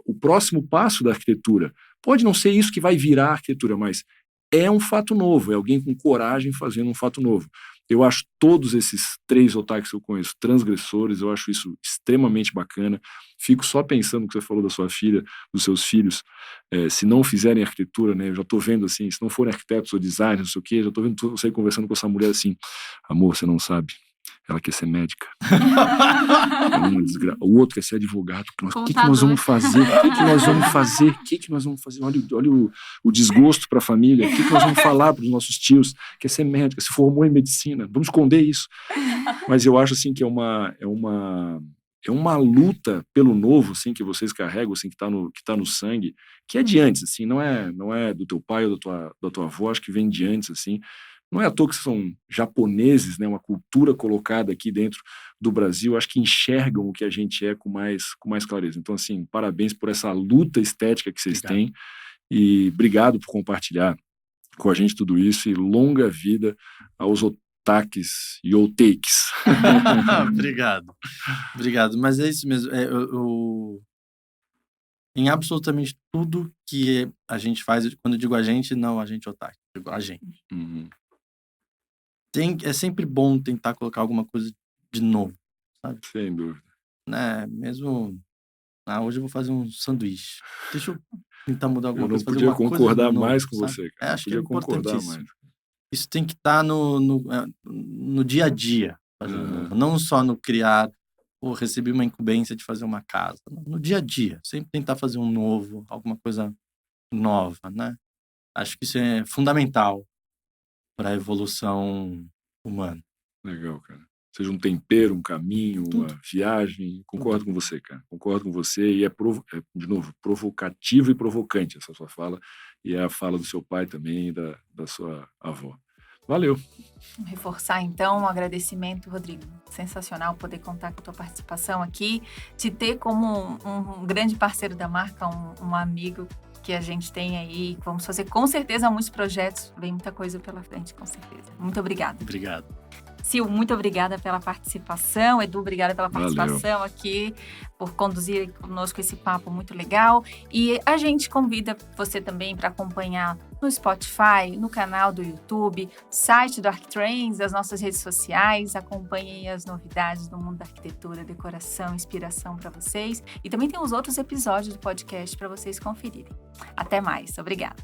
o próximo passo da arquitetura. Pode não ser isso que vai virar a arquitetura, mas é um fato novo. É alguém com coragem fazendo um fato novo. Eu acho todos esses 3 otakus que eu conheço transgressores, eu acho isso extremamente bacana. Fico só pensando no que você falou da sua filha, dos seus filhos, se não fizerem arquitetura, né, eu já estou vendo assim, se não forem arquitetos ou designers, não sei o quê, já estou vendo você conversando com essa mulher assim, amor, você não sabe, ela quer ser médica. É uma o outro quer ser advogado. O que nós vamos fazer? O que nós vamos fazer? Olha o desgosto para a família. O que nós vamos falar para os nossos tios? Quer ser médica, se formou em medicina. Vamos esconder isso. Mas eu acho assim que é uma luta pelo novo, assim, que vocês carregam, assim, que tá no sangue, que é de antes, assim, não é do teu pai ou da tua avó, acho que vem de antes, assim. Não é à toa que são japoneses, né, uma cultura colocada aqui dentro do Brasil, acho que enxergam o que a gente é com mais clareza. Então, assim, parabéns por essa luta estética que vocês têm, e obrigado por compartilhar com a gente tudo isso, e longa vida aos otakis e outakes. Obrigado, mas é isso mesmo. Em absolutamente tudo que a gente faz, quando eu digo a gente, não a gente otaku, eu digo a gente. Uhum. É sempre bom tentar colocar alguma coisa de novo, sabe? Sem dúvida. Né? Mesmo, hoje eu vou fazer um sanduíche. Deixa eu tentar mudar alguma Eu não coisa. podia concordar mais com sabe? você, cara. Acho que é importantíssimo. isso tem que estar no dia a dia, fazendo novo. Não só no criar, recebi uma incumbência de fazer uma casa. No dia a dia, sempre tentar fazer um novo, alguma coisa nova, né? Acho que isso é fundamental para a evolução humana. Legal, cara. Seja um tempero, um caminho, Tudo. uma viagem. Concordo com você, cara. Concordo com você. E de novo, provocativo e provocante essa sua fala. E é a fala do seu pai também e da sua avó. Valeu. Vou reforçar, então, um agradecimento, Rodrigo. Sensacional poder contar com a tua participação aqui, te ter como um grande parceiro da marca, um amigo que a gente tem aí. Vamos fazer, com certeza, muitos projetos. Vem muita coisa pela frente, com certeza. Muito obrigada. Obrigado. Sil, muito obrigada pela participação. Edu, obrigada pela participação Valeu. Aqui, por conduzir conosco esse papo muito legal. E a gente convida você também para acompanhar no Spotify, no canal do YouTube, site do ArcTrends, as nossas redes sociais. Acompanhem as novidades do mundo da arquitetura, decoração, inspiração para vocês. E também tem os outros episódios do podcast para vocês conferirem. Até mais. Obrigada.